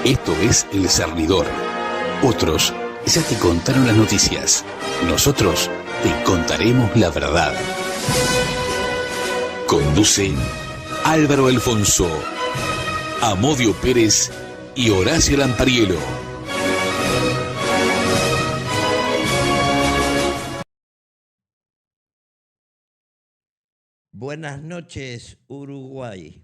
Esto es El Cernidor. Otros ya te contaron las noticias. Nosotros te contaremos la verdad. Conducen Álvaro Alfonso, Amodio Pérez y Horacio Lampariello. Buenas noches, Uruguay.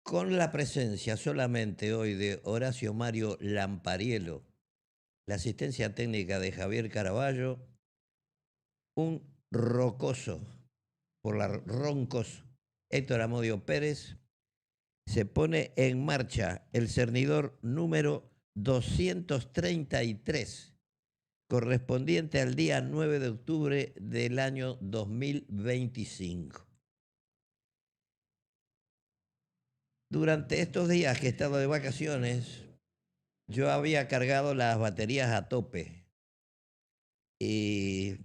Con la presencia solamente hoy de Horacio Mario Lampariello, la asistencia técnica de Javier Caraballo, un rocoso, por la roncos, Héctor Amodio Pérez, se pone en marcha el cernidor número 233, correspondiente al día 9 de octubre del año 2025. Durante estos días que he estado de vacaciones, yo había cargado las baterías a tope y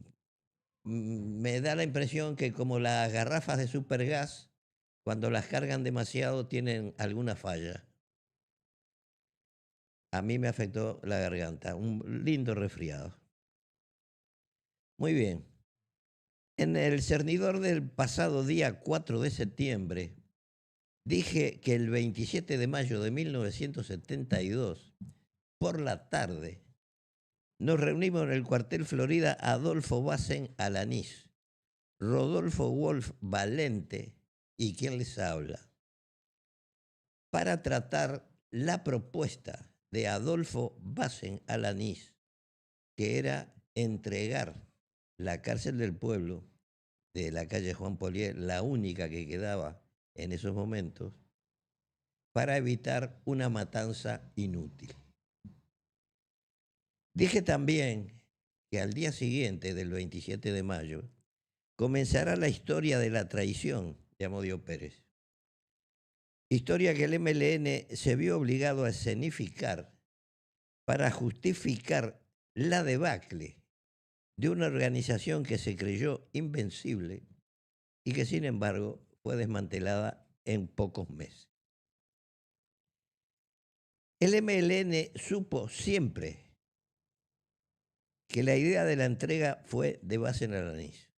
me da la impresión que como las garrafas de supergas, cuando las cargan demasiado tienen alguna falla. A mí me afectó la garganta, un lindo resfriado. Muy bien. En el cernidor del pasado día 4 de septiembre, dije que el 27 de mayo de 1972, por la tarde, nos reunimos en el cuartel Florida Adolfo Bassen Alanís, Rodolfo Wolf Valente y quien les habla, para tratar la propuesta de Adolfo Bassen Alanís, que era entregar la cárcel del pueblo de la calle Juan Polier, la única que quedaba en esos momentos, para evitar una matanza inútil. Dije también que al día siguiente del 27 de mayo comenzará la historia de la traición de Amodio Pérez. Historia que el MLN se vio obligado a escenificar para justificar la debacle de una organización que se creyó invencible y que sin embargo fue desmantelada en pocos meses. El MLN supo siempre que la idea de la entrega fue de Bassen Alanís,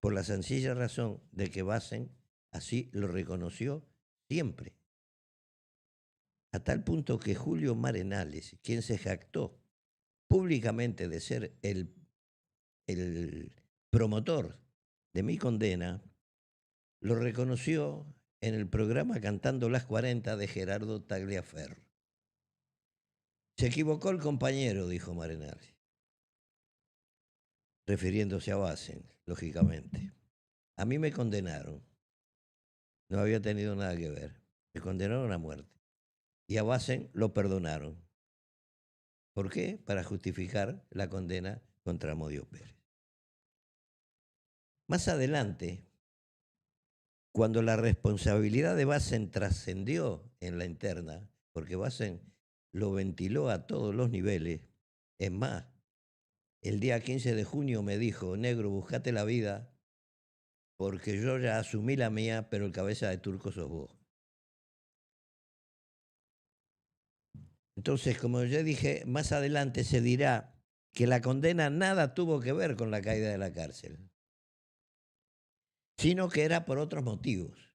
por la sencilla razón de que Bassen así lo reconoció siempre. A tal punto que Julio Marenales, quien se jactó públicamente de ser el promotor de mi condena, lo reconoció en el programa Cantando las 40 de Gerardo Tagliaferro. Se equivocó el compañero, dijo Marenales, refiriéndose a Bassen, lógicamente. A mí me condenaron. No había tenido nada que ver. Me condenaron a muerte. Y a Bassen lo perdonaron. ¿Por qué? Para justificar la condena contra Amodio Pérez. Más adelante, cuando la responsabilidad de Bassen trascendió en la interna, porque Bassen lo ventiló a todos los niveles, es más, el día 15 de junio me dijo, negro, buscate la vida, porque yo ya asumí la mía, pero el cabeza de turco sos vos. Entonces, como ya dije, más adelante se dirá que la condena nada tuvo que ver con la caída de la cárcel, sino que era por otros motivos,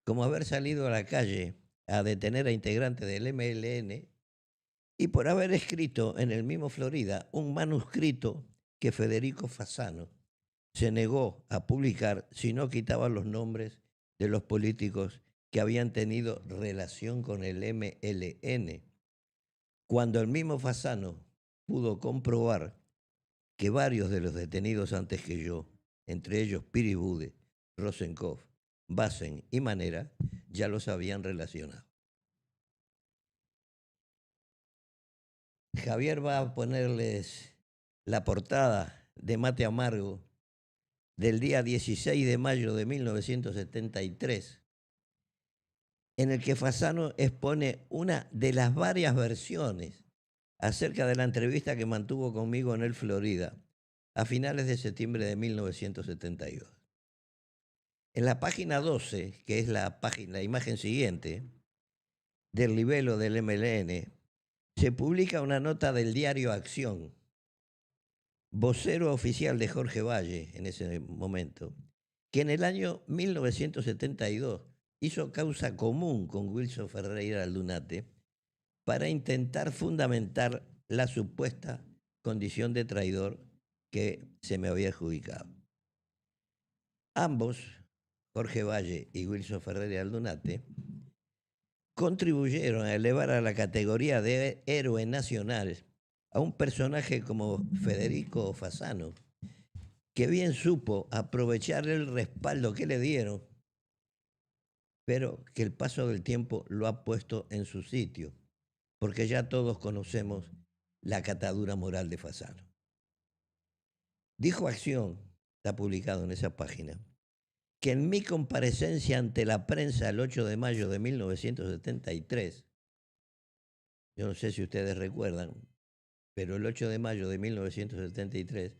como haber salido a la calle a detener a integrantes del MLN y por haber escrito en el mismo Florida un manuscrito que Federico Fasano se negó a publicar si no quitaba los nombres de los políticos que habían tenido relación con el MLN, cuando el mismo Fasano pudo comprobar que varios de los detenidos antes que yo, entre ellos Piri Bude, Rosenkopf, Bassen y Manera, ya los habían relacionado. Javier va a ponerles la portada de Mate Amargo del día 16 de mayo de 1973, en el que Fasano expone una de las varias versiones acerca de la entrevista que mantuvo conmigo en el Florida a finales de septiembre de 1972. En la página 12, que es la imagen siguiente, del libelo del MLN, se publica una nota del diario Acción, vocero oficial de Jorge Valle en ese momento, que en el año 1972 hizo causa común con Wilson Ferreira Aldunate para intentar fundamentar la supuesta condición de traidor que se me había adjudicado. Ambos, Jorge Valle y Wilson Ferreira Aldunate, contribuyeron a elevar a la categoría de héroe nacional a un personaje como Federico Fasano, que bien supo aprovechar el respaldo que le dieron, pero que el paso del tiempo lo ha puesto en su sitio, porque ya todos conocemos la catadura moral de Fasano. Dijo Acción, está publicado en esa página, que en mi comparecencia ante la prensa el 8 de mayo de 1973, yo no sé si ustedes recuerdan, pero el 8 de mayo de 1973,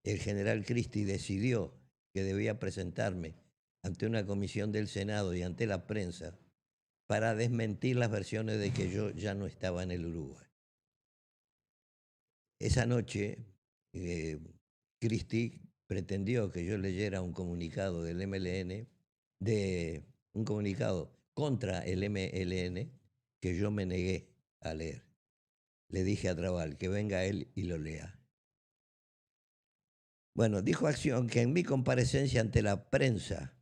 el general Christie decidió que debía presentarme ante una comisión del Senado y ante la prensa para desmentir las versiones de que yo ya no estaba en el Uruguay. Esa noche, Christie pretendió que yo leyera un comunicado del MLN, un comunicado contra el MLN, que yo me negué a leer. Le dije a Trabal que venga él y lo lea. Bueno, dijo Acción que en mi comparecencia ante la prensa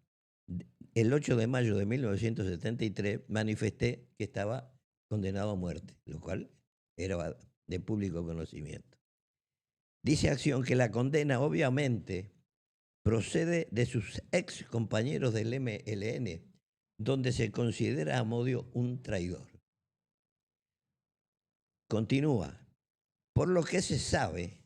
el 8 de mayo de 1973 manifesté que estaba condenado a muerte, lo cual era de público conocimiento. Dice Acción que la condena obviamente procede de sus ex compañeros del MLN, donde se considera a Amodio un traidor. Continúa, por lo que se sabe,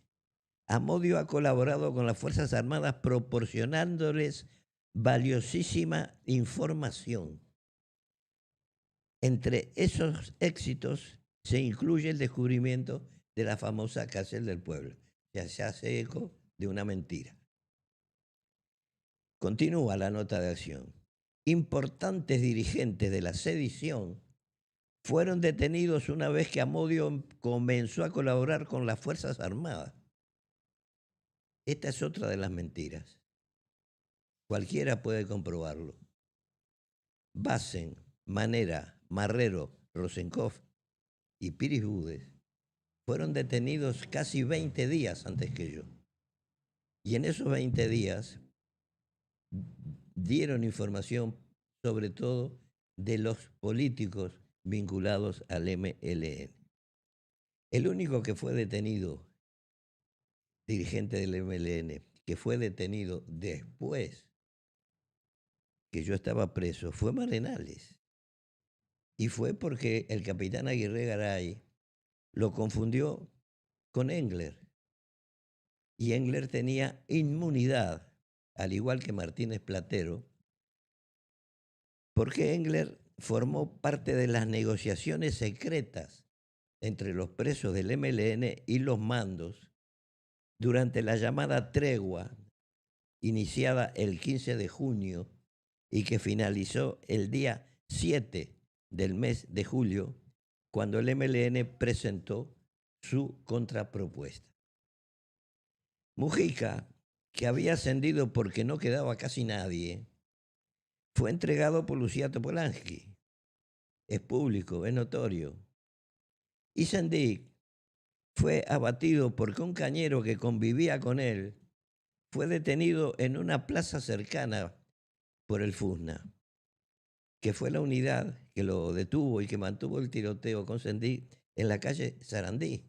Amodio ha colaborado con las Fuerzas Armadas proporcionándoles valiosísima información. Entre esos éxitos se incluye el descubrimiento de la famosa cárcel del pueblo. Ya se hace eco de una mentira. Continúa la nota de Acción. Importantes dirigentes de la sedición fueron detenidos una vez que Amodio comenzó a colaborar con las Fuerzas Armadas. Esta es otra de las mentiras. Cualquiera puede comprobarlo. Bassen, Manera, Marrero, Rosenkopf y Piris Budes fueron detenidos casi 20 días antes que yo. Y en esos 20 días dieron información sobre todo de los políticos vinculados al MLN. El único que fue detenido, dirigente del MLN, que fue detenido después que yo estaba preso, fue Marenales. Y fue porque el capitán Aguirre Garay lo confundió con Engler. Y Engler tenía inmunidad, al igual que Martínez Platero, porque Engler formó parte de las negociaciones secretas entre los presos del MLN y los mandos durante la llamada tregua iniciada el 15 de junio y que finalizó el día 7 del mes de julio, cuando el MLN presentó su contrapropuesta. Mujica, que había ascendido porque no quedaba casi nadie, fue entregado por Lucía Topolansky. Es público, es notorio. Y Sendik fue abatido porque un cañero que convivía con él fue detenido en una plaza cercana por el FUSNA, que fue la unidad que lo detuvo y que mantuvo el tiroteo con Sendik en la calle Sarandí,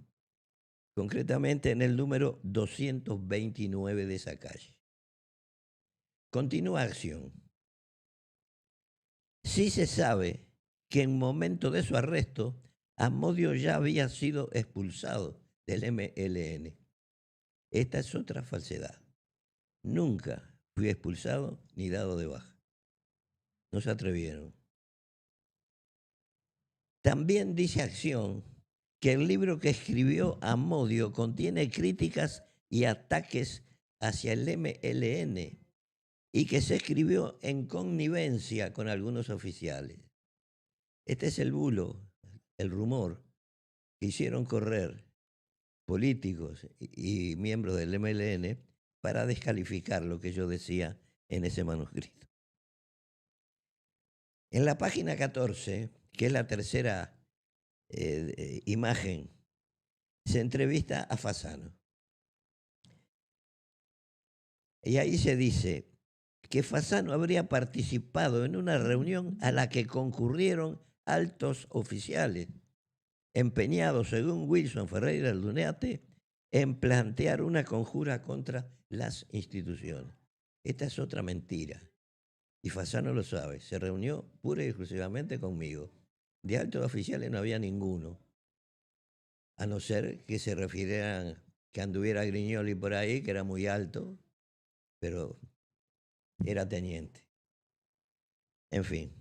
concretamente en el número 229 de esa calle. Continúa Acción. Sí se sabe que en momento de su arresto, Amodio ya había sido expulsado del MLN. Esta es otra falsedad. Nunca fui expulsado ni dado de baja. No se atrevieron. También dice Acción que el libro que escribió Amodio contiene críticas y ataques hacia el MLN y que se escribió en connivencia con algunos oficiales. Este es el bulo, el rumor que hicieron correr políticos y miembros del MLN para descalificar lo que yo decía en ese manuscrito. En la página 14, que es la tercera imagen, se entrevista a Fasano. Y ahí se dice que Fasano habría participado en una reunión a la que concurrieron altos oficiales, empeñados, según Wilson Ferreira Aldunate, en plantear una conjura contra las instituciones. Esta es otra mentira. Y Fasano lo sabe. Se reunió pura y exclusivamente conmigo. De altos oficiales no había ninguno. A no ser que se refirieran que anduviera Grignoli por ahí, que era muy alto, pero era teniente. En fin.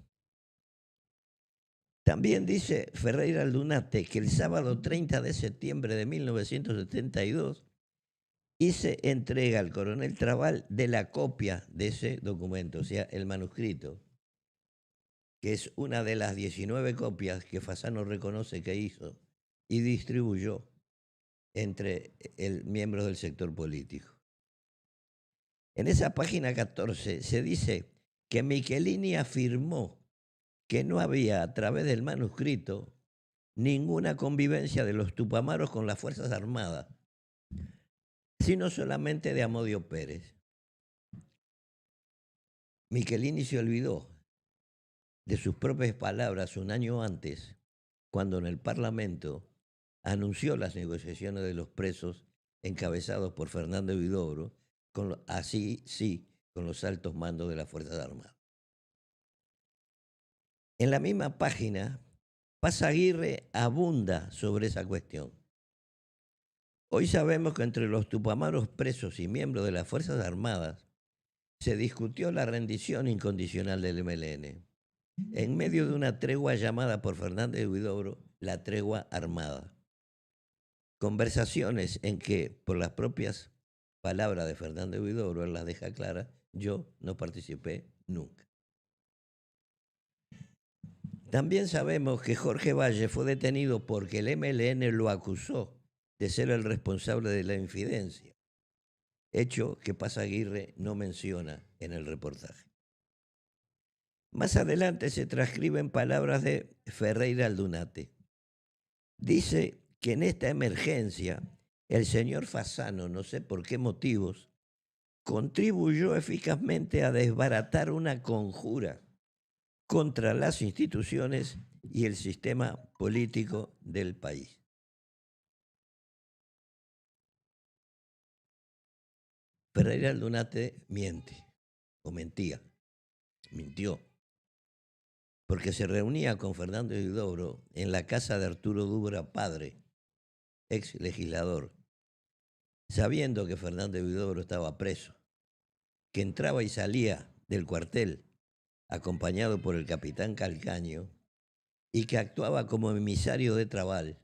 También dice Ferreira Aldunate que el sábado 30 de septiembre de 1972 hice entrega al coronel Trabal de la copia de ese documento, o sea, el manuscrito, que es una de las 19 copias que Fasano reconoce que hizo y distribuyó entre miembros del sector político. En esa página 14 se dice que Michelini afirmó que no había a través del manuscrito ninguna convivencia de los tupamaros con las Fuerzas Armadas, sino solamente de Amodio Pérez. Michelini se olvidó de sus propias palabras un año antes, cuando en el Parlamento anunció las negociaciones de los presos encabezados por Fernando Huidobro, con los altos mandos de las Fuerzas Armadas. En la misma página, Paz Aguirre abunda sobre esa cuestión. Hoy sabemos que entre los tupamaros presos y miembros de las Fuerzas Armadas se discutió la rendición incondicional del MLN, en medio de una tregua llamada por Fernández Huidobro la tregua armada. Conversaciones en que, por las propias palabras de Fernández Huidobro, él las deja claras, yo no participé nunca. También sabemos que Jorge Valle fue detenido porque el MLN lo acusó de ser el responsable de la infidencia, hecho que Paz Aguirre no menciona en el reportaje. Más adelante se transcriben palabras de Ferreira Aldunate. Dice que en esta emergencia el señor Fasano, no sé por qué motivos, contribuyó eficazmente a desbaratar una conjura contra las instituciones y el sistema político del país. Ferreira Aldunate miente, o mentía, mintió, porque se reunía con Fernando Huidobro en la casa de Arturo Dubra padre, ex legislador, sabiendo que Fernando Huidobro estaba preso, que entraba y salía del cuartel acompañado por el capitán Calcaño y que actuaba como emisario de Trabal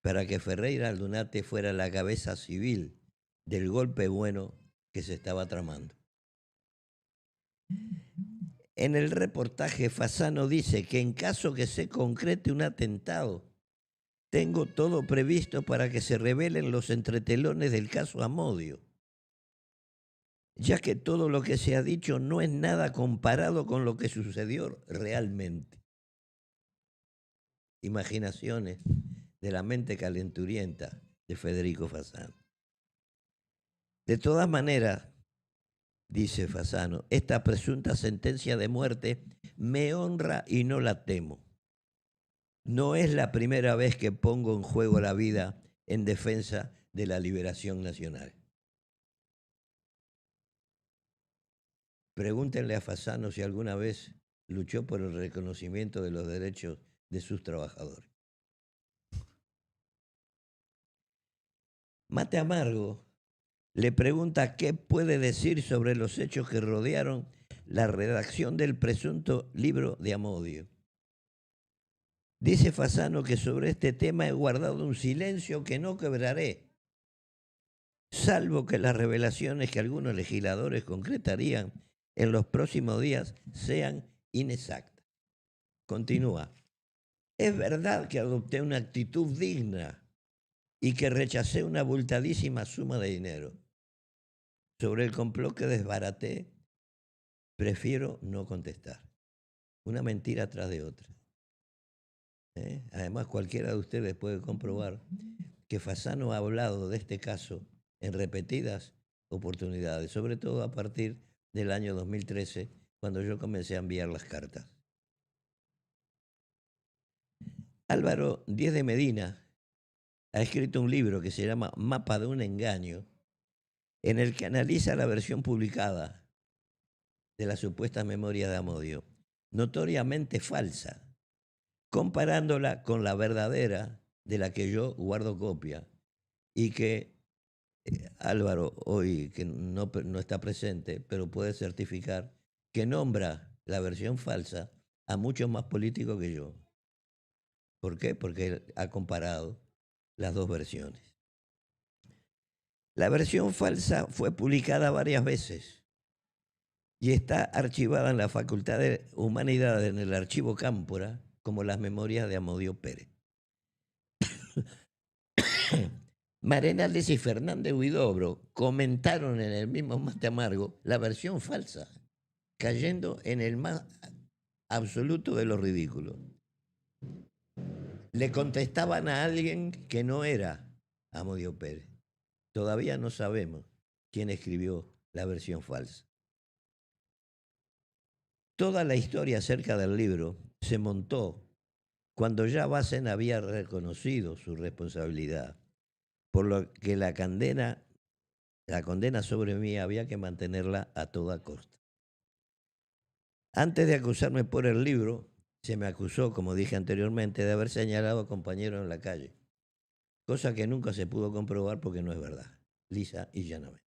para que Ferreira Aldunate fuera la cabeza civil del golpe bueno que se estaba tramando. En el reportaje, Fasano dice que en caso que se concrete un atentado, tengo todo previsto para que se revelen los entretelones del caso Amodio, ya que todo lo que se ha dicho no es nada comparado con lo que sucedió realmente. Imaginaciones de la mente calenturienta de Federico Fasano. De todas maneras, dice Fasano, esta presunta sentencia de muerte me honra y no la temo. No es la primera vez que pongo en juego la vida en defensa de la liberación nacional. Pregúntenle a Fasano si alguna vez luchó por el reconocimiento de los derechos de sus trabajadores. Mate Amargo le pregunta qué puede decir sobre los hechos que rodearon la redacción del presunto libro de Amodio. Dice Fasano que sobre este tema he guardado un silencio que no quebraré, salvo que las revelaciones que algunos legisladores concretarían en los próximos días sean inexactas. Continúa. Es verdad que adopté una actitud digna y que rechacé una abultadísima suma de dinero. Sobre el complot que desbaraté, prefiero no contestar. Una mentira tras de otra. Además, cualquiera de ustedes puede comprobar que Fasano ha hablado de este caso en repetidas oportunidades, sobre todo a partir del año 2013, cuando yo comencé a enviar las cartas. Álvaro Díez de Medina ha escrito un libro que se llama Mapa de un engaño, en el que analiza la versión publicada de la supuesta memoria de Amodio, notoriamente falsa, comparándola con la verdadera de la que yo guardo copia y que Álvaro, hoy que no está presente, pero puede certificar que nombra la versión falsa a muchos más políticos que yo. ¿Por qué? Porque él ha comparado las dos versiones. La versión falsa fue publicada varias veces y está archivada en la Facultad de Humanidades, en el Archivo Cámpora, como las memorias de Amodio Pérez. Marenales y Fernández Huidobro comentaron en el mismo Mate Amargo la versión falsa, cayendo en el más absoluto de los ridículos. Le contestaban a alguien que no era Amodio Pérez. Todavía no sabemos quién escribió la versión falsa. Toda la historia acerca del libro se montó cuando ya Bassen había reconocido su responsabilidad, por lo que la condena sobre mí había que mantenerla a toda costa. Antes de acusarme por el libro, se me acusó, como dije anteriormente, de haber señalado a compañeros en la calle, cosa que nunca se pudo comprobar porque no es verdad, lisa y llanamente.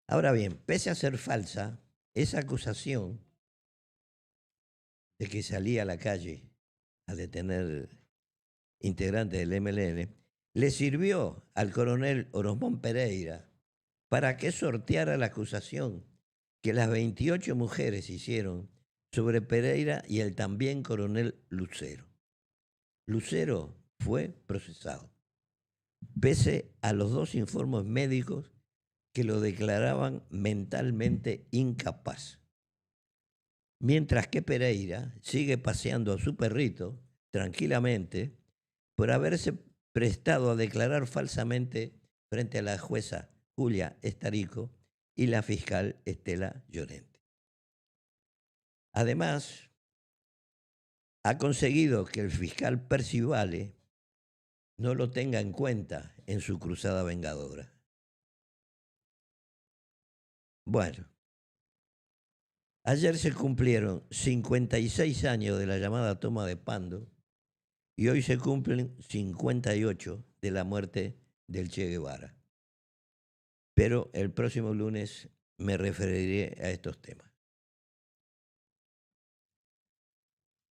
Ahora bien, pese a ser falsa, esa acusación de que salía a la calle a detener integrantes del MLN le sirvió al coronel Orozmón Pereira para que sorteara la acusación que las 28 mujeres hicieron sobre Pereira y el también coronel Lucero. Lucero fue procesado, pese a los dos informes médicos que lo declaraban mentalmente incapaz. Mientras que Pereira sigue paseando a su perrito tranquilamente por haberse prestado a declarar falsamente frente a la jueza Julia Estarico y la fiscal Estela Llorente. Además, ha conseguido que el fiscal Percivale no lo tenga en cuenta en su cruzada vengadora. Bueno, ayer se cumplieron 56 años de la llamada toma de Pando y hoy se cumplen 58 de la muerte del Che Guevara. Pero el próximo lunes me referiré a estos temas.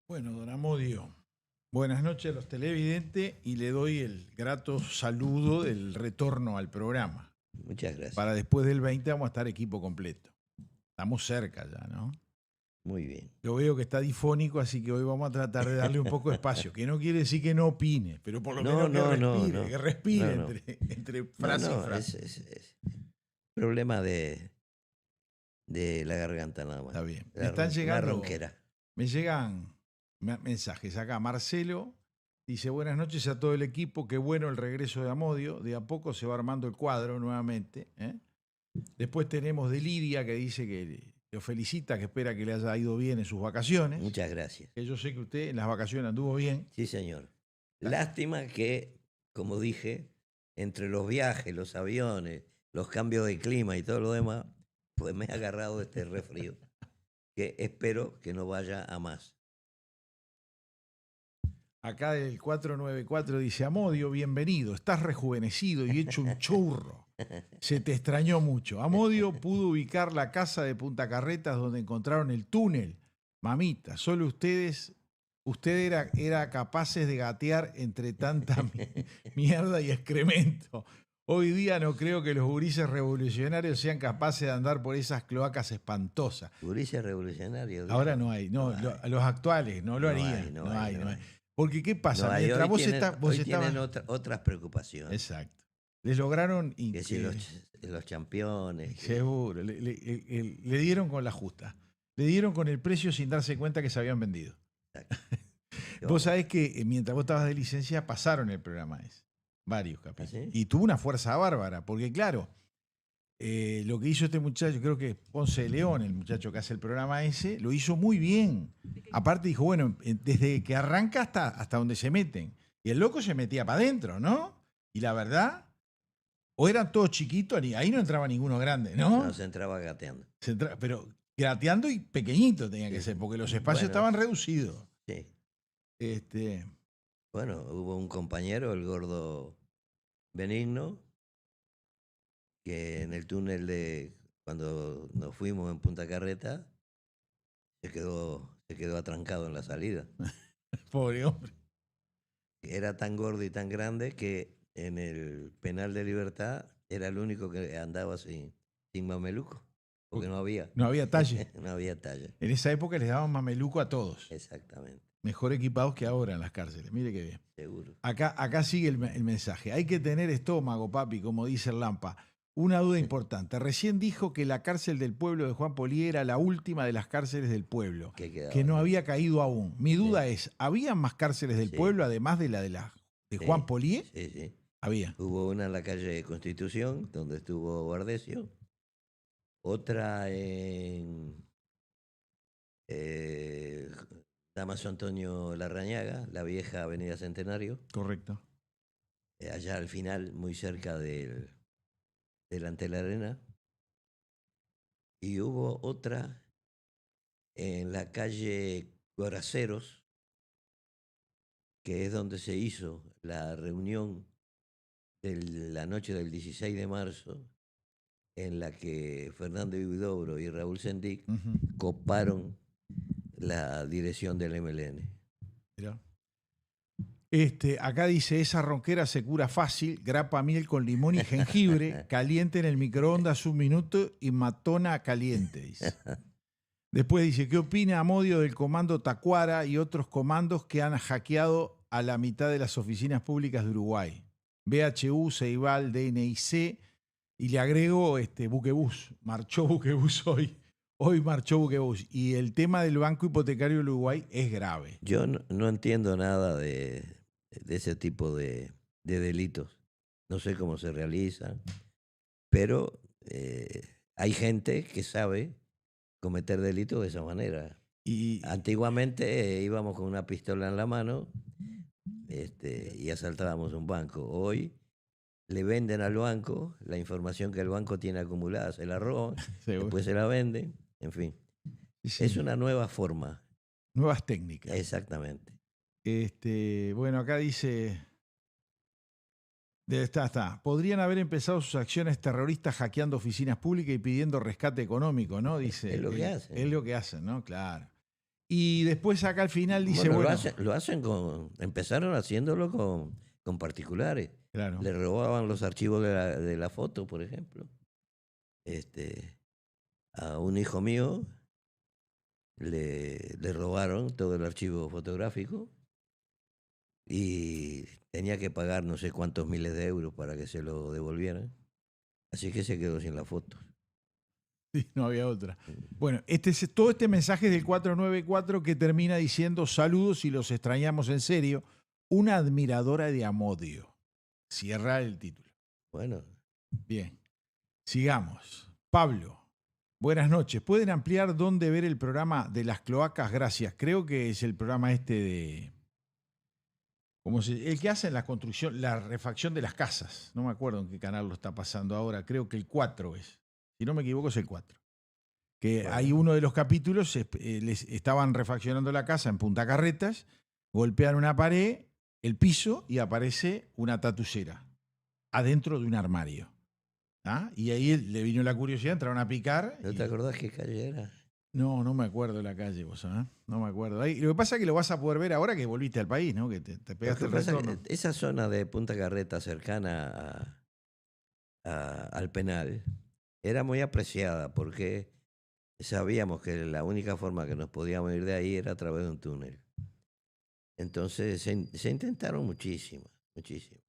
Bueno, don Amodio, buenas noches a los televidentes y le doy el grato saludo del retorno al programa. Muchas gracias. Para después del 20 vamos a estar equipo completo. Estamos cerca ya, ¿no? Muy bien. Yo veo que está difónico, así que hoy vamos a tratar de darle un poco de espacio, que no quiere decir que no opine, pero por lo menos que respire entre frase y frase. Es problema de la garganta nada más. Está bien. Me están llegando, ronquera. Me llegan mensajes acá. Marcelo dice: buenas noches a todo el equipo, qué bueno el regreso de Amodio, de a poco se va armando el cuadro nuevamente. Después tenemos de Lidia, que dice que lo felicita, que espera que le haya ido bien en sus vacaciones. Muchas gracias. Que yo sé que usted en las vacaciones anduvo bien. Sí, señor. Lástima que, como dije, entre los viajes, los aviones, los cambios de clima y todo lo demás, pues me he agarrado este resfrío, que espero que no vaya a más. Acá el 494 dice: Amodio, bienvenido, estás rejuvenecido y hecho un churro. Se te extrañó mucho. Amodio pudo ubicar la casa de Punta Carretas donde encontraron el túnel. Mamita, solo usted era capaces de gatear entre tanta mierda y excremento. Hoy día no creo que los gurises revolucionarios sean capaces de andar por esas cloacas espantosas. Gurises revolucionarios. Ahora no hay, no, los actuales no lo harían. No hay. Porque ¿qué pasa? No hay. Mientras Hoy vos tienen otras preocupaciones. Exacto. Les lograron... Que si los campeones. Seguro. Le dieron con la justa. Le dieron con el precio sin darse cuenta que se habían vendido. Vos sabés que mientras vos estabas de licencia pasaron el programa ese. Varios capítulos. ¿Ah, sí? Y tuvo una fuerza bárbara, porque claro, lo que hizo este muchacho, creo que Ponce de León, el muchacho que hace el programa ese, lo hizo muy bien. Aparte dijo, bueno, desde que arranca hasta donde se meten. Y el loco se metía para adentro, ¿no? Y la verdad, o eran todos chiquitos, ahí no entraba ninguno grande, ¿no? No, se entraba gateando. Pero gateando y pequeñito tenía que ser, porque los espacios estaban reducidos. Sí. Bueno, hubo un compañero, el gordo Benigno, que en el túnel cuando nos fuimos en Punta Carreta, se quedó atrancado en la salida. Pobre hombre. Era tan gordo y tan grande que en el penal de Libertad era el único que andaba sin mameluco, porque no había. No había talle. No había talla. En esa época les daban mameluco a todos. Exactamente. Mejor equipados que ahora en las cárceles. Mire qué bien. Seguro. Acá sigue el mensaje. Hay que tener estómago, papi, como dice el Lampa. Una duda importante. Recién dijo que la cárcel del pueblo de Juan Polié era la última de las cárceles del pueblo, que no había caído aún. Mi duda es, ¿había más cárceles del pueblo además de la de Juan Polié? Sí. Había. Hubo una en la calle Constitución, donde estuvo Bardesio. Otra en Damaso Antonio Larrañaga, la vieja Avenida Centenario. Correcto. Allá al final, muy cerca delante de la arena. Y hubo otra en la calle Goraceros, que es donde se hizo la reunión de la noche del 16 de marzo, en la que Fernando Huidobro y Raúl Sendic coparon la dirección del MLN. Mirá. Acá dice, esa ronquera se cura fácil, grapa miel con limón y jengibre, caliente en el microondas 1 minuto y matona caliente, dice. Después dice, ¿qué opina Amodio del comando Tacuara y otros comandos que han hackeado a la mitad de las oficinas públicas de Uruguay? BHU, Ceibal, DNIC, y le agrego Buquebús. Marchó Buquebús hoy. Hoy marchó Buquebús. Y el tema del Banco Hipotecario del Uruguay es grave. Yo no entiendo nada de ese tipo de delitos. No sé cómo se realizan, pero hay gente que sabe cometer delitos de esa manera. Y antiguamente íbamos con una pistola en la mano y asaltábamos un banco. Hoy le venden al banco la información que el banco tiene acumulada, se la roban, después se la venden, en fin. Sí. Es una nueva forma. Nuevas técnicas. Exactamente. Bueno, acá dice... Está. Podrían haber empezado sus acciones terroristas hackeando oficinas públicas y pidiendo rescate económico, ¿no? Dice. Es lo que hacen. Es lo que hacen, ¿no? Claro. Y después acá al final dice, lo hacen empezaron haciéndolo con particulares. Claro. Le robaban los archivos de la foto, por ejemplo. A un hijo mío le robaron todo el archivo fotográfico y tenía que pagar no sé cuántos miles de euros para que se lo devolvieran. Así que se quedó sin la foto. Sí, no había otra. Bueno, todo este mensaje es del 494 que termina diciendo saludos y los extrañamos en serio. Una admiradora de Amodio. Cierra el título. Bueno. Bien. Sigamos. Pablo, buenas noches. ¿Pueden ampliar dónde ver el programa de las cloacas? Gracias. Creo que es el programa de... el que hace la construcción, la refacción de las casas. No me acuerdo en qué canal lo está pasando ahora. Creo que el 4 es. Si no me equivoco es el 4. Que bueno. Hay uno de los capítulos, les estaban refaccionando la casa en Punta Carretas, golpean una pared, el piso y aparece una tatucera adentro de un armario. ¿Ah? Y ahí le vino la curiosidad, entraron a picar. ¿No te acordás qué calle era? No me acuerdo de la calle, vos, ¿eh? No me acuerdo. Ahí, lo que pasa es que lo vas a poder ver ahora que volviste al país, ¿no? Que te pegaste el retorno. Esa zona de Punta Carreta cercana al penal, era muy apreciada porque sabíamos que la única forma que nos podíamos ir de ahí era a través de un túnel. Entonces se intentaron muchísimas, muchísimas.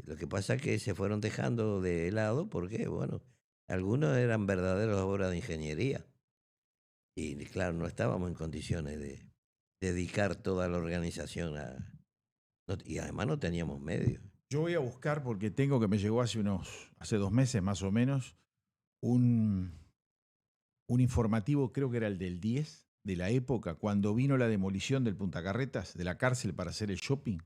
Lo que pasa es que se fueron dejando de lado porque, bueno, algunos eran verdaderas obras de ingeniería. Y claro, no estábamos en condiciones de dedicar toda la organización y además no teníamos medios. Yo voy a buscar, porque tengo que me llegó hace 2 meses más o menos, un informativo, creo que era el del 10 de la época, cuando vino la demolición del Punta Carretas, de la cárcel para hacer el shopping,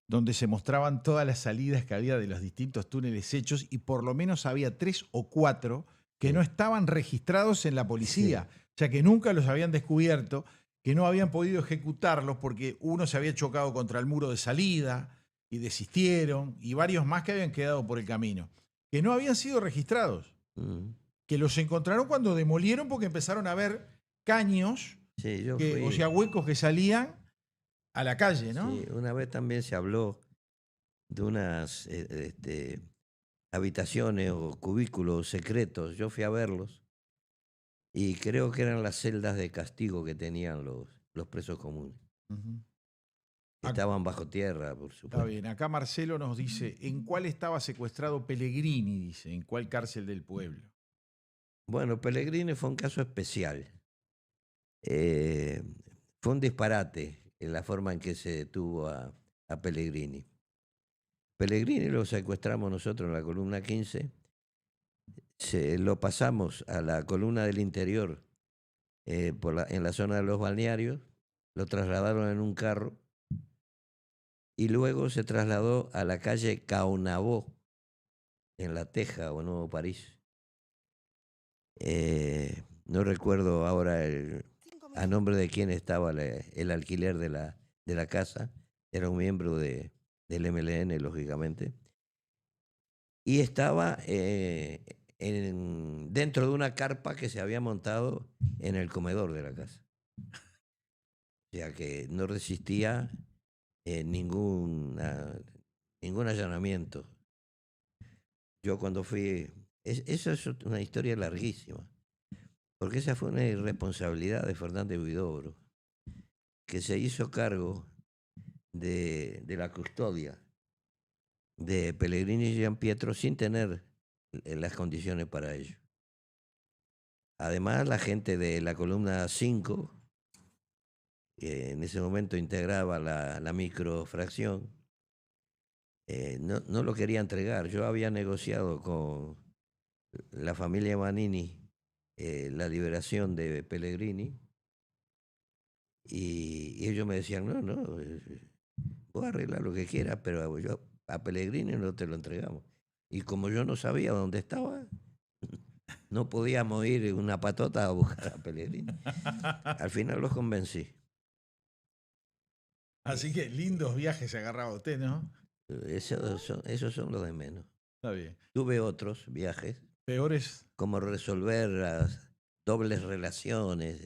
donde se mostraban todas las salidas que había de los distintos túneles hechos y por lo menos había 3 o 4 que Sí. no estaban registrados en la policía, o sea que nunca los habían descubierto, que no habían podido ejecutarlos porque uno se había chocado contra el muro de salida y desistieron, y varios más que habían quedado por el camino, que no habían sido registrados, Mm. que los encontraron cuando demolieron porque empezaron a ver caños, Sí, yo o fui. sea, huecos que salían a la calle, ¿no? Sí, una vez también se habló de unas habitaciones o cubículos secretos. Yo fui a verlos y creo que eran las celdas de castigo que tenían los presos comunes. Ujú. Estaban bajo tierra, por Está supuesto. bien, acá Marcelo nos dice, ¿en cuál estaba secuestrado Pellegrini? Dice, ¿en cuál cárcel del pueblo? Bueno, Pellegrini fue un caso especial. Eh, Fue un disparate en la forma en que se detuvo a Pellegrini. Pellegrini lo secuestramos nosotros en la columna 15, lo pasamos a la columna del interior en la zona de los balnearios, lo trasladaron en un carro y luego se trasladó a la calle Caonabó, en La Teja o Nuevo París. No recuerdo ahora a nombre de quién estaba el alquiler de la casa, era un miembro del MLN, lógicamente, y estaba dentro de una carpa que se había montado en el comedor de la casa. O sea que no resistía ningún allanamiento. Yo cuando fui, eso es una historia larguísima, porque esa fue una irresponsabilidad de Fernández Huidobro, que se hizo cargo de la custodia de Pellegrini y Gianpietro sin tener las condiciones para ello. Además, la gente de la columna 5, que en ese momento integraba la microfracción, no lo quería entregar. Yo había negociado con la familia Manini la liberación de Pellegrini y ellos me decían, no, vos arreglar lo que quieras, pero a Pellegrini no te lo entregamos. Y como yo no sabía dónde estaba, no podíamos ir una patota a buscar a Pellegrini. Al final los convencí. Así que lindos viajes se agarraba usted, ¿no? Esos son los de menos. Está bien. Tuve otros viajes, Peores. como resolver las dobles relaciones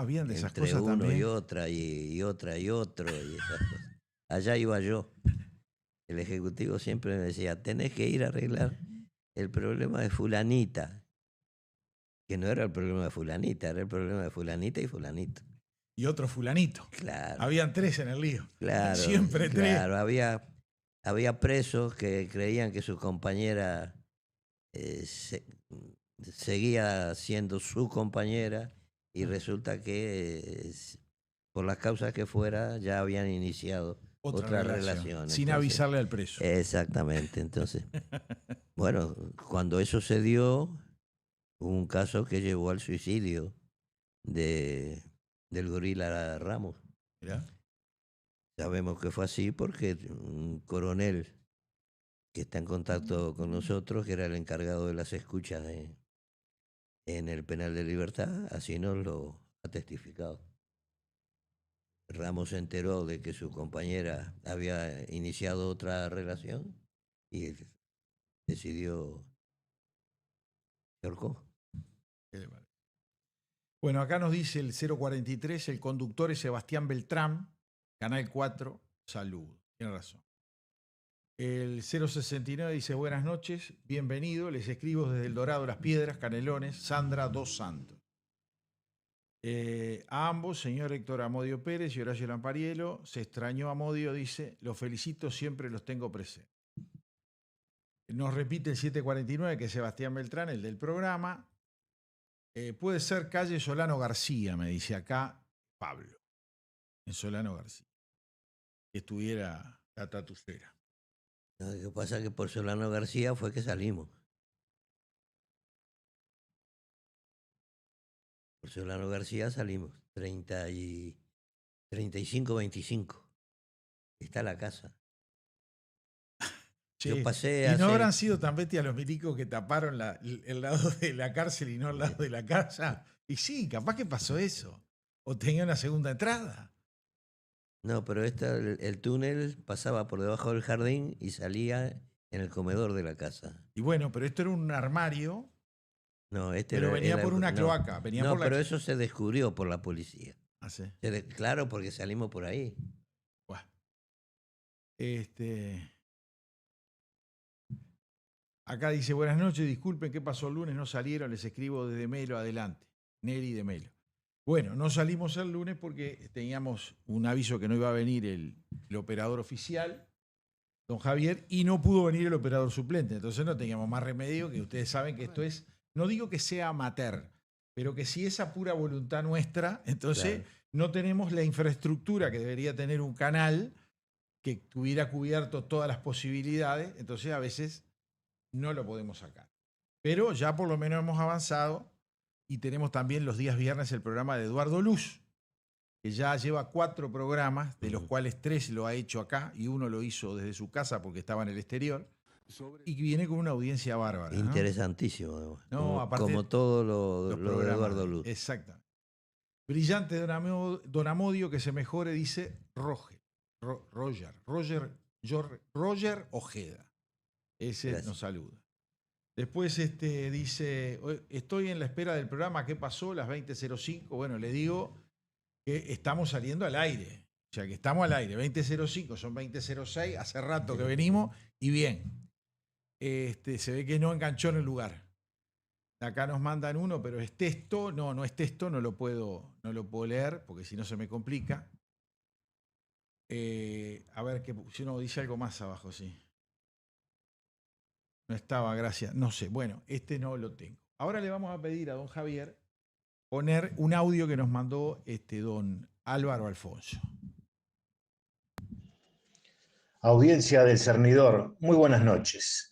Bien, de esas entre cosas uno también. y otra, y otra y otro, y esas cosas. Allá iba yo. El ejecutivo siempre me decía, tenés que ir a arreglar el problema de fulanita, que no era el problema de fulanita, era el problema de fulanita y fulanito. Y otro fulanito. Claro, Habían 3 en el lío. claro, Siempre 3. claro. Había presos que creían que su compañera seguía siendo su compañera y resulta que por las causas que fuera ya habían iniciado otra relación. Sin Entonces, avisarle al preso. exactamente. Entonces, bueno, cuando eso se dio, hubo un caso que llevó al suicidio del gorila Ramos. Mirá. Sabemos que fue así porque un coronel que está en contacto con nosotros, que era el encargado de las escuchas en el penal de Libertad, así nos lo ha testificado. Ramos se enteró de que su compañera había iniciado otra relación y decidió, se ahorcó. ¿Qué le parece? Bueno, acá nos dice el 043, el conductor es Sebastián Beltrán, Canal 4, salud. Tiene razón. El 069 dice, buenas noches, bienvenido, les escribo desde El Dorado, Las Piedras, Canelones, Sandra Dos Santos. A ambos, señor Héctor Amodio Pérez y Horacio Lampariello, se extrañó Amodio, dice, los felicito, siempre los tengo presentes. Nos repite el 749, que es Sebastián Beltrán, el del programa. Puede ser calle Solano García, me dice acá Pablo, en Solano García, que estuviera la tatucera. Lo que pasa es que por Solano García fue que salimos. Por Solano García salimos. 35-25. Está la casa. Che, Yo pasé ¿y no hace... habrán sido tan bestias los milicos que taparon el lado de la cárcel y no el lado de la casa? Y sí, capaz que pasó eso. O tenía una segunda entrada. No, pero el túnel pasaba por debajo del jardín y salía en el comedor de la casa. Y bueno, pero esto era un armario, No, pero venía por una no, cloaca. Venía no, por la... pero eso se descubrió por la policía. Ah, sí. Claro, porque salimos por ahí. Bueno. Acá dice, buenas noches, disculpen, ¿qué pasó el lunes? No salieron, les escribo desde Melo, adelante. Neri de Melo. Bueno, no salimos el lunes porque teníamos un aviso que no iba a venir el operador oficial, don Javier, y no pudo venir el operador suplente. Entonces no teníamos más remedio, que ustedes saben que esto es, no digo que sea amateur, pero que si es a pura voluntad nuestra, entonces Claro. no tenemos la infraestructura que debería tener un canal que tuviera cubierto todas las posibilidades, entonces a veces no lo podemos sacar. Pero ya por lo menos hemos avanzado y tenemos también los días viernes el programa de Eduardo Luz, que ya lleva 4 programas, de los cuales 3 lo ha hecho acá y 1 lo hizo desde su casa porque estaba en el exterior, y viene con una audiencia bárbara. Interesantísimo, además. No, aparte, como todo los lo de programas, Eduardo Luz. Exactamente. Brillante Don Amodio, que se mejore, dice Roger Ojeda. Ese Gracias. nos saluda. Después dice, estoy en la espera del programa, ¿qué pasó? Las 20:05. Bueno, le digo que estamos saliendo al aire. O sea, que estamos al aire. 20:05, son 20:06, hace rato que venimos y bien. Se ve que no enganchó en el lugar. Acá nos mandan uno, pero es texto. No, no es texto, no lo puedo leer porque si no se me complica. A ver, si uno dice algo más abajo, sí. No estaba, gracias. No sé. Bueno, no lo tengo. Ahora le vamos a pedir a don Javier poner un audio que nos mandó don Álvaro Alfonso. Audiencia del Cernidor, muy buenas noches.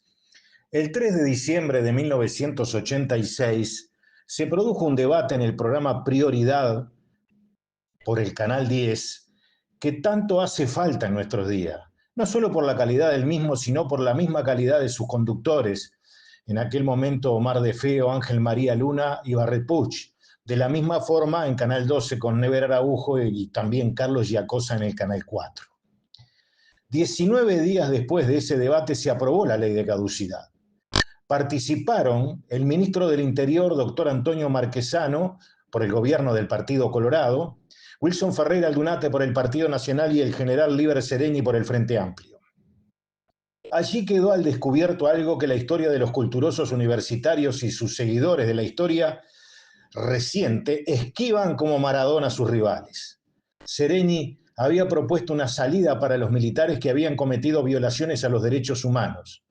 El 3 de diciembre de 1986 se produjo un debate en el programa Prioridad por el Canal 10 que tanto hace falta en nuestros días, no solo por la calidad del mismo, sino por la misma calidad de sus conductores. En aquel momento Omar de Feo, Ángel María Luna y Barret Puig. De la misma forma en Canal 12 con Never Araujo y también Carlos Giacosa en el Canal 4. 19 días después de ese debate se aprobó la ley de caducidad. Participaron el ministro del Interior, doctor Antonio Marquesano, por el gobierno del Partido Colorado, Wilson Ferreira Aldunate por el Partido Nacional y el general Liber Seregni por el Frente Amplio. Allí quedó al descubierto algo que la historia de los culturosos universitarios y sus seguidores de la historia reciente esquivan como Maradona a sus rivales. Seregni había propuesto una salida para los militares que habían cometido violaciones a los derechos humanos,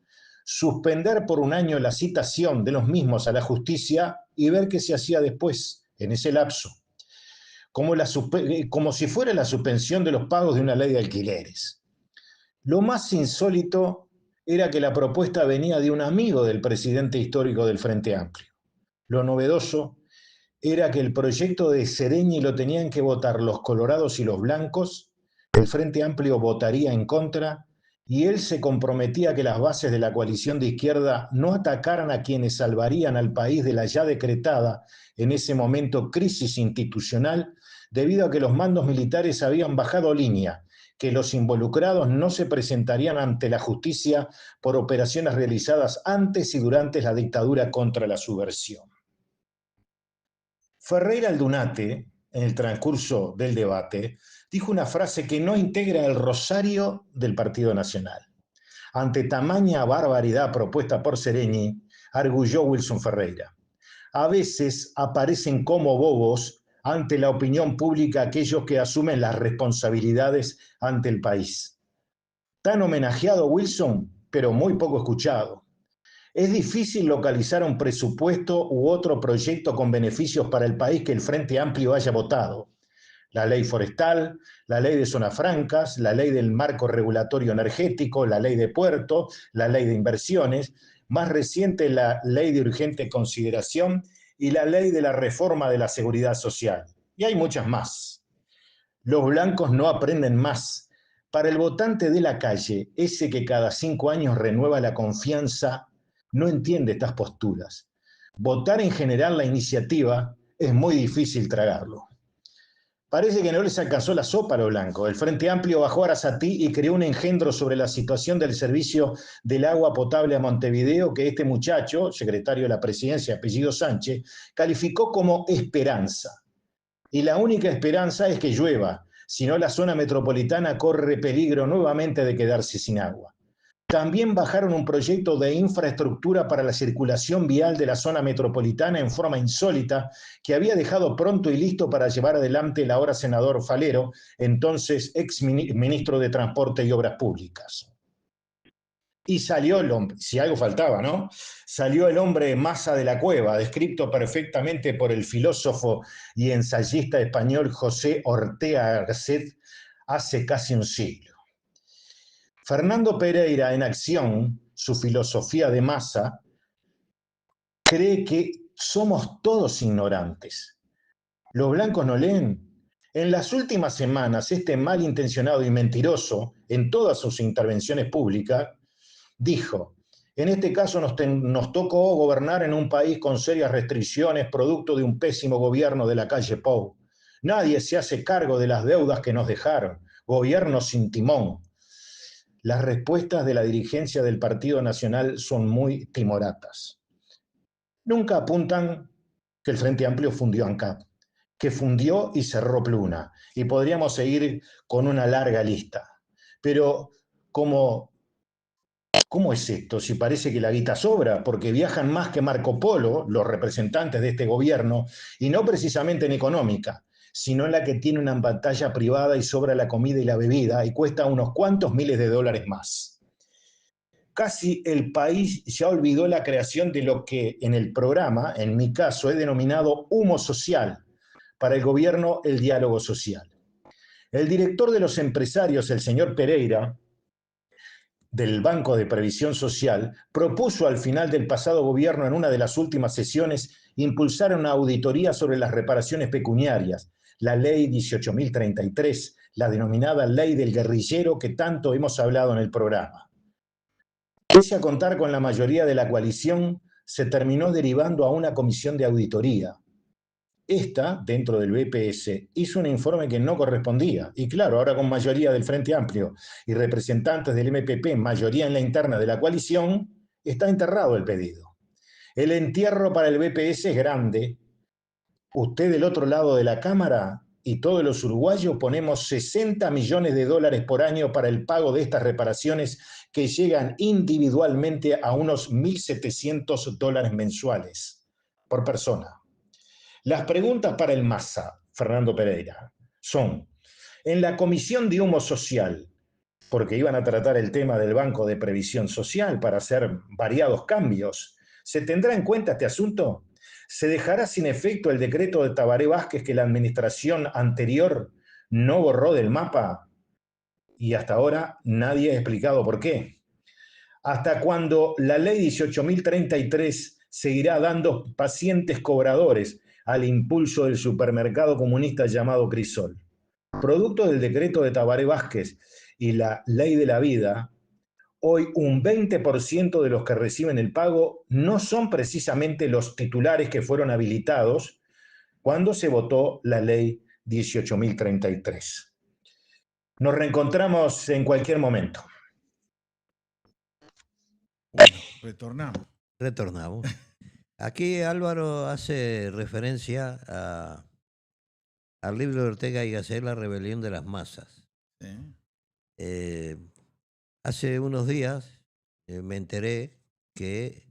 suspender por un año la citación de los mismos a la justicia y ver qué se hacía después, en ese lapso, como si fuera la suspensión de los pagos de una ley de alquileres. Lo más insólito era que la propuesta venía de un amigo del presidente histórico del Frente Amplio. Lo novedoso era que el proyecto de Seregni lo tenían que votar los colorados y los blancos, el Frente Amplio votaría en contra y él se comprometía a que las bases de la coalición de izquierda no atacaran a quienes salvarían al país de la ya decretada en ese momento crisis institucional debido a que los mandos militares habían bajado línea, que los involucrados no se presentarían ante la justicia por operaciones realizadas antes y durante la dictadura contra la subversión. Ferreira Aldunate, en el transcurso del debate, dijo una frase que no integra el rosario del Partido Nacional. Ante tamaña barbaridad propuesta por Sereñi, arguyó Wilson Ferreira. A veces aparecen como bobos ante la opinión pública aquellos que asumen las responsabilidades ante el país. Tan homenajeado Wilson, pero muy poco escuchado. Es difícil localizar un presupuesto u otro proyecto con beneficios para el país que el Frente Amplio haya votado. La ley forestal, la ley de zonas francas, la ley del marco regulatorio energético, la ley de puerto, la ley de inversiones, más reciente la ley de urgente consideración y la ley de la reforma de la seguridad social. Y hay muchas más. Los blancos no aprenden más. Para el votante de la calle, ese que cada 5 años renueva la confianza, no entiende estas posturas. Votar en general la iniciativa es muy difícil tragarlo. Parece que no les alcanzó la sopa a lo blanco. El Frente Amplio bajó a Arasatí y creó un engendro sobre la situación del servicio del agua potable a Montevideo que este muchacho, secretario de la presidencia, apellido Sánchez, calificó como esperanza. Y la única esperanza es que llueva, si no la zona metropolitana corre peligro nuevamente de quedarse sin agua. También bajaron un proyecto de infraestructura para la circulación vial de la zona metropolitana en forma insólita, que había dejado pronto y listo para llevar adelante el ahora senador Falero, entonces ex ministro de Transporte y Obras Públicas. Y salió el hombre, si algo faltaba, ¿no? Salió el hombre Massa de la Cueva, descrito perfectamente por el filósofo y ensayista español José Ortega Gasset hace casi un siglo. Fernando Pereira, en Acción, su filosofía de Massa, cree que somos todos ignorantes. ¿Los blancos no leen? En las últimas semanas, este malintencionado y mentiroso, en todas sus intervenciones públicas, dijo: en este caso nos tocó gobernar en un país con serias restricciones, producto de un pésimo gobierno de la calle Pou. Nadie se hace cargo de las deudas que nos dejaron. Gobierno sin timón. Las respuestas de la dirigencia del Partido Nacional son muy timoratas. Nunca apuntan que el Frente Amplio fundió ANCAP, que fundió y cerró Pluna, y podríamos seguir con una larga lista. Pero, ¿cómo es esto? Si parece que la guita sobra, porque viajan más que Marco Polo, los representantes de este gobierno, y no precisamente en económica, sino en la que tiene una pantalla privada y sobra la comida y la bebida y cuesta unos cuantos miles de dólares más. Casi el país ya olvidó la creación de lo que en el programa, en mi caso, he denominado humo social, para el gobierno el diálogo social. El director de los empresarios, el señor Pereira, del Banco de Previsión Social, propuso al final del pasado gobierno, en una de las últimas sesiones, impulsar una auditoría sobre las reparaciones pecuniarias, la ley 18.033, la denominada ley del guerrillero que tanto hemos hablado en el programa. Pese a contar con la mayoría de la coalición, se terminó derivando a una comisión de auditoría. Esta, dentro del BPS, hizo un informe que no correspondía. Y claro, ahora con mayoría del Frente Amplio y representantes del MPP, mayoría en la interna de la coalición, está enterrado el pedido. El entierro para el BPS es grande. Usted del otro lado de la Cámara y todos los uruguayos ponemos 60 millones de dólares por año para el pago de estas reparaciones que llegan individualmente a unos 1.700 dólares mensuales por persona. Las preguntas para el Massa, Fernando Pereira, son: en la Comisión de Humo Social, porque iban a tratar el tema del Banco de Previsión Social para hacer variados cambios, ¿se tendrá en cuenta este asunto? ¿Se dejará sin efecto el decreto de Tabaré Vázquez que la administración anterior no borró del mapa? Y hasta ahora nadie ha explicado por qué. ¿Hasta cuándo la ley 18.033 seguirá dando pacientes cobradores al impulso del supermercado comunista llamado Crisol? Producto del decreto de Tabaré Vázquez y la ley de la vida, hoy un 20% de los que reciben el pago no son precisamente los titulares que fueron habilitados cuando se votó la ley 18.033. Nos reencontramos en cualquier momento. Bueno, retornamos. Aquí Álvaro hace referencia al libro de Ortega y Gasset, La rebelión de las masas. Sí. Hace unos días me enteré que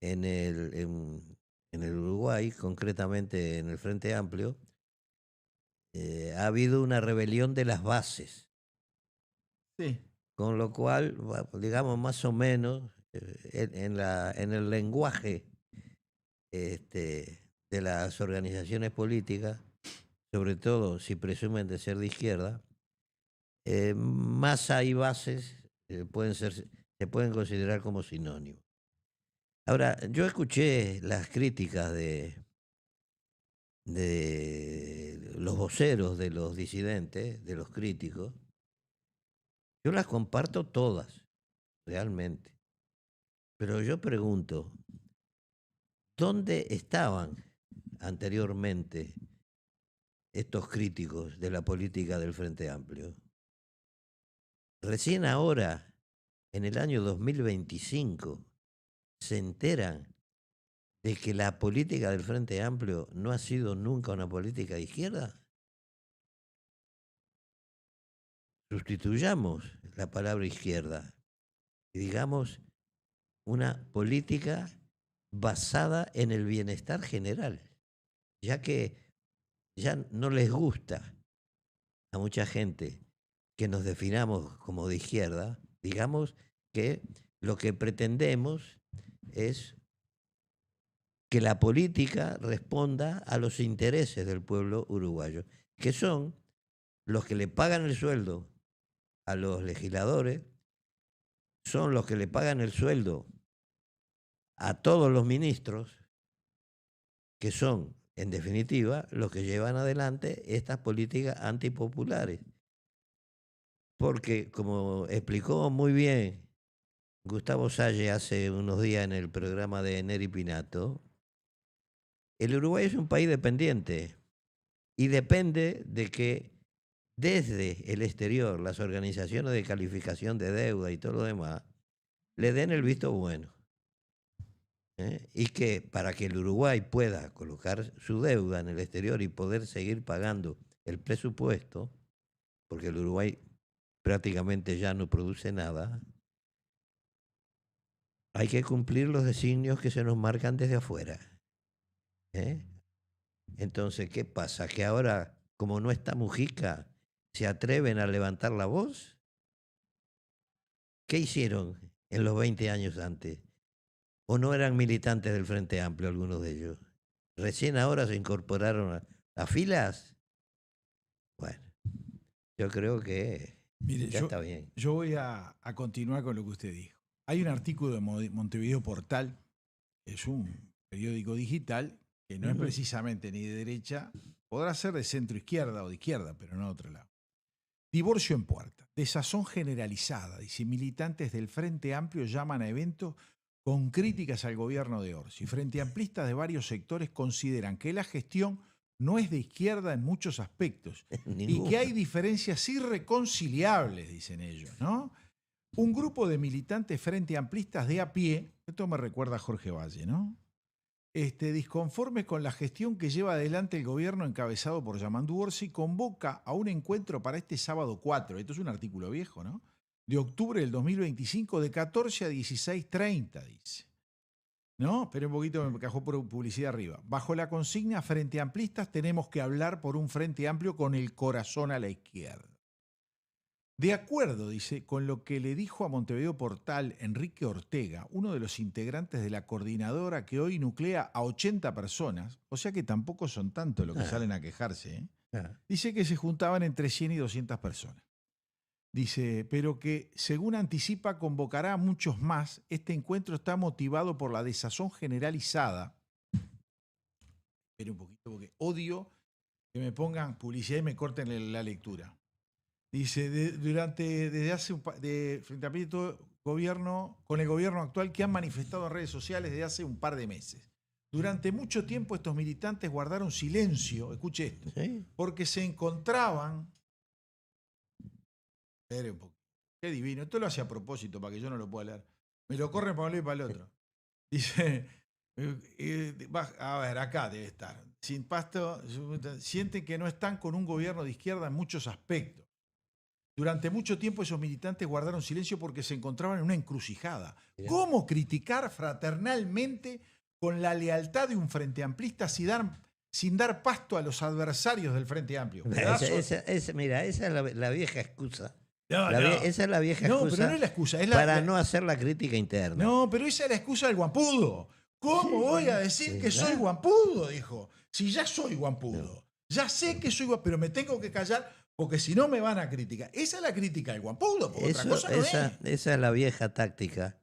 en el Uruguay, concretamente en el Frente Amplio, ha habido una rebelión de las bases, Sí. con lo cual, digamos, más o menos, en el lenguaje de las organizaciones políticas, sobre todo si presumen de ser de izquierda, masa y bases se pueden considerar como sinónimos. Ahora, yo escuché las críticas de los voceros de los disidentes, de los críticos. Yo las comparto todas, realmente. Pero yo pregunto, ¿dónde estaban anteriormente estos críticos de la política del Frente Amplio? Recién ahora, en el año 2025, se enteran de que la política del Frente Amplio no ha sido nunca una política de izquierda. Sustituyamos la palabra izquierda y digamos una política basada en el bienestar general, ya que ya no les gusta a mucha gente que nos definamos como de izquierda. Digamos que lo que pretendemos es que la política responda a los intereses del pueblo uruguayo, que son los que le pagan el sueldo a los legisladores, son los que le pagan el sueldo a todos los ministros, que son, en definitiva, los que llevan adelante estas políticas antipopulares. Porque, como explicó muy bien Gustavo Salle hace unos días en el programa de Neri Pinato, el Uruguay es un país dependiente y depende de que desde el exterior las organizaciones de calificación de deuda y todo lo demás le den el visto bueno. Y que para que el Uruguay pueda colocar su deuda en el exterior y poder seguir pagando el presupuesto, porque el Uruguay prácticamente ya no produce nada, hay que cumplir los designios que se nos marcan desde afuera. ¿eh? Entonces, ¿qué pasa? Que ahora, como no está Mujica, se atreven a levantar la voz. ¿Qué hicieron en los 20 años antes? ¿O no eran militantes del Frente Amplio algunos de ellos? Recién ahora se incorporaron a filas. Bueno, yo creo que Mire, ya está bien. yo voy a continuar con lo que usted dijo. Hay un artículo de Montevideo Portal, que es un periódico digital, que no es precisamente ni de derecha, podrá ser de centro izquierda o de izquierda, pero no de otro lado. Divorcio en puerta, desazón generalizada, dice, militantes del Frente Amplio llaman a eventos con críticas al gobierno de Orsi. Frente amplistas de varios sectores consideran que la gestión no es de izquierda en muchos aspectos y que hay diferencias irreconciliables, dicen ellos, ¿no? Un grupo de militantes frente amplistas de a pie, esto me recuerda a Jorge Valle, ¿no? Disconforme con la gestión que lleva adelante el gobierno encabezado por Yamandu Orsi, convoca a un encuentro para este sábado 4, esto es un artículo viejo, ¿no? De octubre del 2025, de 14 a 16:30, dice. ¿No? Pero un poquito me cajó por publicidad arriba. Bajo la consigna Frente Amplistas tenemos que hablar por un Frente Amplio con el corazón a la izquierda. De acuerdo, dice, con lo que le dijo a Montevideo Portal Enrique Ortega, uno de los integrantes de la coordinadora que hoy nuclea a 80 personas, o sea que tampoco son tantos los que salen a quejarse, dice que se juntaban entre 100 y 200 personas. Dice, pero que según anticipa convocará a muchos más. Este encuentro está motivado por la desazón generalizada. Espere un poquito porque odio que me pongan publicidad y me corten la lectura. Dice, desde hace de enfrentamiento con el gobierno actual que han manifestado en redes sociales desde hace un par de meses. Durante mucho tiempo estos militantes guardaron silencio, escuche esto, ¿sí? Porque se encontraban... Espere un poco. Qué divino. Esto lo hace a propósito para que yo no lo pueda leer. Me lo corren para un lado y para el otro. Dice, a ver, acá debe estar. Sin pasto, sienten que no están con un gobierno de izquierda en muchos aspectos. Durante mucho tiempo esos militantes guardaron silencio porque se encontraban en una encrucijada. Mirá. ¿Cómo criticar fraternalmente con la lealtad de un Frente Amplista sin dar pasto a los adversarios del Frente Amplio? Mira, esa es la vieja excusa. No, Esa es la vieja no, excusa, pero no es la excusa. Es para no hacer la crítica interna. No, pero esa es la excusa del guampudo. ¿Cómo voy a decir que soy guampudo? Dijo. Si ya soy guampudo. Ya sé que soy guampudo, pero me tengo que callar porque si no me van a criticar. Esa es la crítica del guampudo, porque otra cosa no es. Esa es la vieja táctica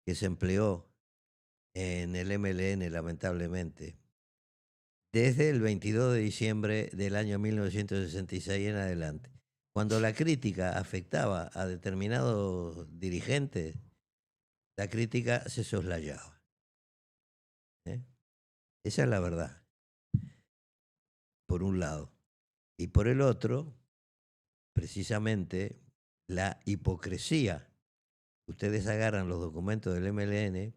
que se empleó en el MLN, lamentablemente, desde el 22 de diciembre del año 1966 en adelante. Cuando la crítica afectaba a determinados dirigentes, la crítica se soslayaba. ¿Eh? Esa es la verdad, por un lado. Y por el otro, precisamente, la hipocresía. Ustedes agarran los documentos del MLN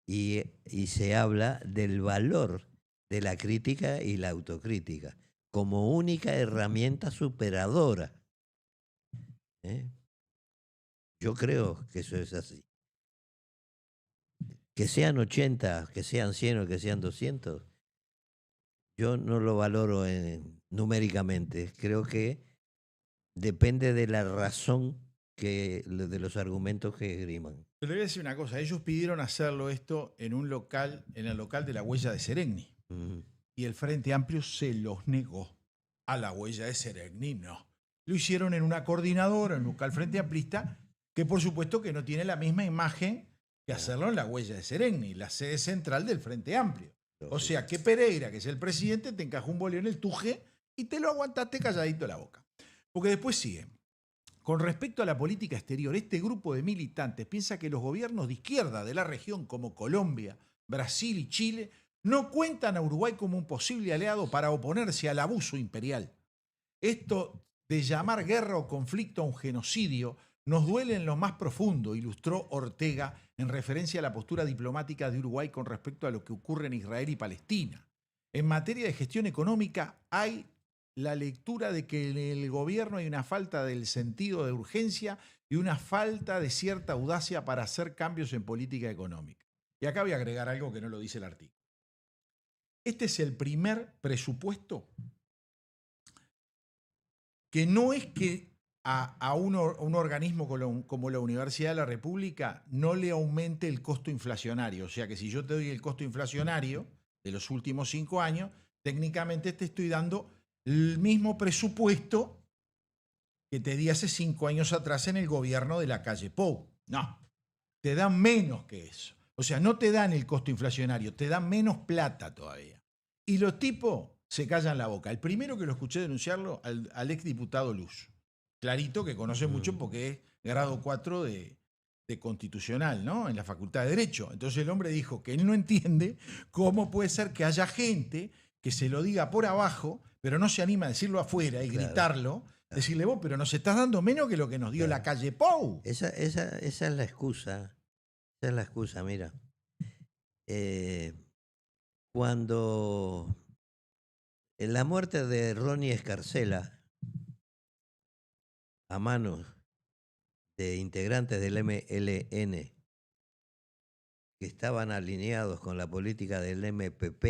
y se habla del valor de la crítica y la autocrítica como única herramienta superadora. ¿Eh? Yo creo que eso es así. Que sean 80, que sean 100 o que sean 200, yo no lo valoro numéricamente. Creo que depende de la razón de los argumentos que esgriman. Pero le voy a decir una cosa. Ellos pidieron hacerlo esto en el local de la Huella de Serengni. Y el Frente Amplio se los negó. A la Huella de Serengni no. Lo hicieron en una coordinadora, en un local Frente Amplista, que por supuesto que no tiene la misma imagen que hacerlo en la Huella de Serengni, la sede central del Frente Amplio. O sea que Pereira, que es el presidente, te encajó un boleo en el tuje y te lo aguantaste calladito la boca. Porque después sigue. Con respecto a la política exterior, este grupo de militantes piensa que los gobiernos de izquierda de la región, como Colombia, Brasil y Chile, no cuentan a Uruguay como un posible aliado para oponerse al abuso imperial. Esto de llamar guerra o conflicto a un genocidio nos duele en lo más profundo, ilustró Ortega en referencia a la postura diplomática de Uruguay con respecto a lo que ocurre en Israel y Palestina. En materia de gestión económica hay la lectura de que en el gobierno hay una falta del sentido de urgencia y una falta de cierta audacia para hacer cambios en política económica. Y acá voy a agregar algo que no lo dice el artículo. Este es el primer presupuesto que no es que a un organismo como la Universidad de la República no le aumente el costo inflacionario. O sea que si yo te doy el costo inflacionario de los últimos 5 años, técnicamente te estoy dando el mismo presupuesto que te di hace 5 años atrás en el gobierno de la calle Pou. No, te dan menos que eso. O sea, no te dan el costo inflacionario, te dan menos plata todavía. Y los tipos se callan la boca. El primero que lo escuché denunciarlo al exdiputado Luz. Clarito, que conoce mucho porque es grado 4 de constitucional, ¿no? En la Facultad de Derecho. Entonces el hombre dijo que él no entiende cómo puede ser que haya gente que se lo diga por abajo, pero no se anima a decirlo afuera y gritarlo. Decirle, vos, pero nos estás dando menos que lo que nos dio la calle Pou. Esa es la excusa. Esa es la excusa, mira. Cuando en la muerte de Ronnie Escarcela, a manos de integrantes del MLN que estaban alineados con la política del MPP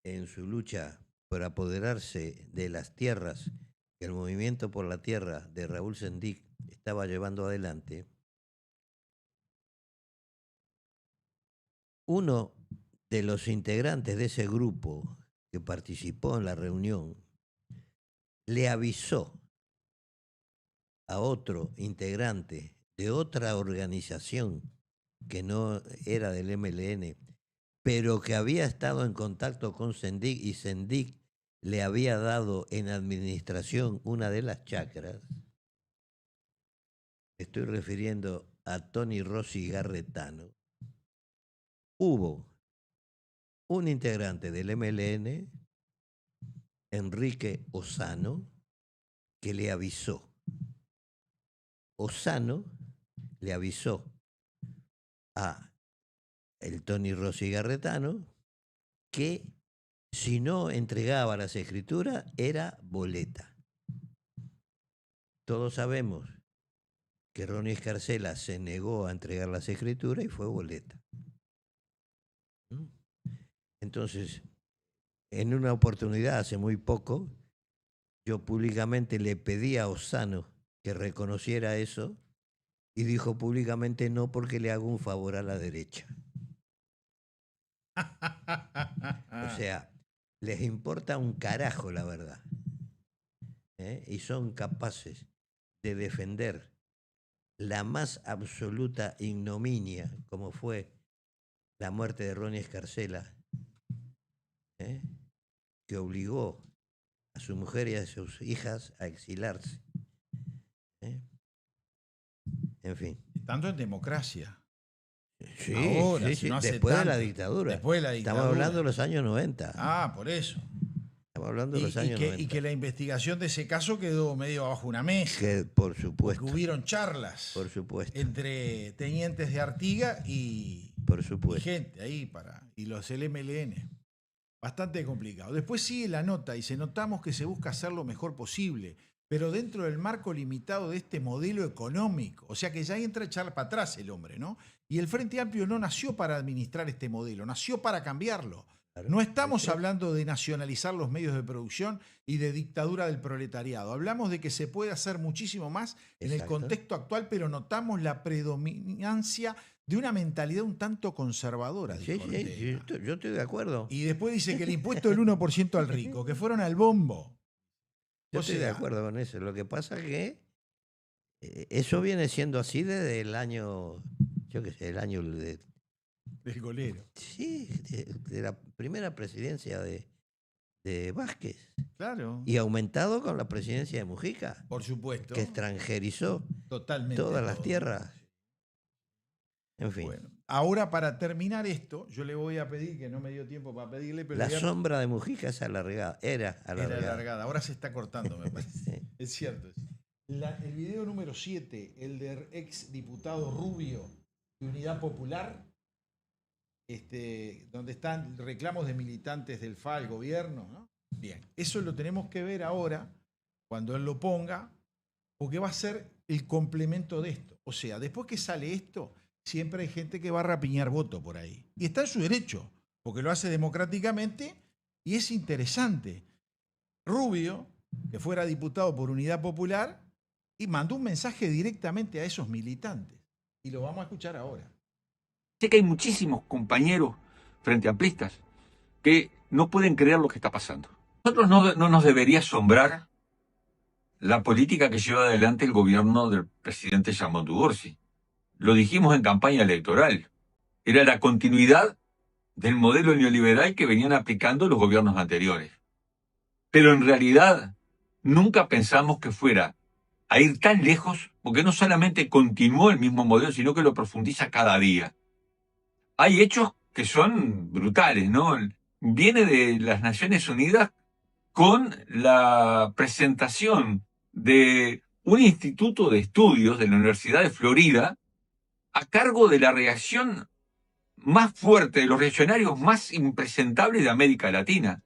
en su lucha por apoderarse de las tierras que el Movimiento por la Tierra de Raúl Sendic estaba llevando adelante, uno de los integrantes de ese grupo que participó en la reunión le avisó a otro integrante de otra organización que no era del MLN, pero que había estado en contacto con Sendic y Sendic le había dado en administración una de las chacras. Estoy refiriendo a Tony Rossi Garretano. Hubo un integrante del MLN, Enrique Osano, que le avisó. Osano le avisó a el Tony Rossi Garretano que si no entregaba las escrituras era boleta. todos sabemos que Ronnie Escarcela se negó a entregar las escrituras y fue boleta. ¿Mm? Entonces, en una oportunidad hace muy poco, yo públicamente le pedí a Osano que reconociera eso y dijo públicamente no porque le hago un favor a la derecha. O sea, les importa un carajo la verdad. Y son capaces de defender la más absoluta ignominia, como fue la muerte de Ronnie Escarcela, que obligó a su mujer y a sus hijas a exilarse. En fin. Tanto en democracia. Sí, Ahora, sí, si sí, no hace después de la tanto. dictadura. Después de la Estamos dictadura. hablando de los años 90. Ah, por eso. Estamos hablando de los años 90. Y que la investigación de ese caso quedó medio bajo una mesa. Que, por supuesto. Porque hubieron charlas. Por supuesto. Entre tenientes de Artigas por supuesto. y gente ahí y los MLN. Bastante complicado. Después sigue la nota y dice, notamos que se busca hacer lo mejor posible, pero dentro del marco limitado de este modelo económico. O sea que ya entra a echar para atrás el hombre, ¿no? Y el Frente Amplio no nació para administrar este modelo, nació para cambiarlo. Claro, no estamos hablando de nacionalizar los medios de producción y de dictadura del proletariado. Hablamos de que se puede hacer muchísimo más en el contexto actual, pero notamos la predominancia de una mentalidad un tanto conservadora. Sí, yo estoy de acuerdo. Y después dice que el impuesto del 1% al rico, que fueron al bombo. Yo estoy de acuerdo con eso. Lo que pasa es que eso viene siendo así desde el año, yo qué sé, el año del golero. Sí, de la primera presidencia de Vázquez. Claro. Y aumentado con la presidencia de Mujica. Por supuesto. Que extranjerizó totalmente todas las tierras. En fin. Bueno, ahora para terminar esto, yo le voy a pedir, que no me dio tiempo para pedirle, pero la sombra de Mujica es alargada, era alargada. Ahora se está cortando, me parece. Sí. Es cierto. El video número 7, el del ex diputado Rubio de Unidad Popular, donde están reclamos de militantes del FA al gobierno, ¿no? Bien, eso lo tenemos que ver ahora, cuando él lo ponga, porque va a ser el complemento de esto. O sea, después que sale esto, siempre hay gente que va a rapiñar voto por ahí. Y está en su derecho, porque lo hace democráticamente y es interesante. Rubio, que fuera diputado por Unidad Popular, y mandó un mensaje directamente a esos militantes. Y lo vamos a escuchar ahora. Sé que hay muchísimos compañeros frente amplistas que no pueden creer lo que está pasando. Nosotros no nos debería asombrar la política que lleva adelante el gobierno del presidente Yamandu Orsi. Lo dijimos en campaña electoral. Era la continuidad del modelo neoliberal que venían aplicando los gobiernos anteriores. Pero en realidad nunca pensamos que fuera a ir tan lejos, porque no solamente continuó el mismo modelo, sino que lo profundiza cada día. Hay hechos que son brutales, ¿no? Viene de las Naciones Unidas con la presentación de un instituto de estudios de la Universidad de Florida a cargo de la reacción más fuerte, de los reaccionarios más impresentables de América Latina.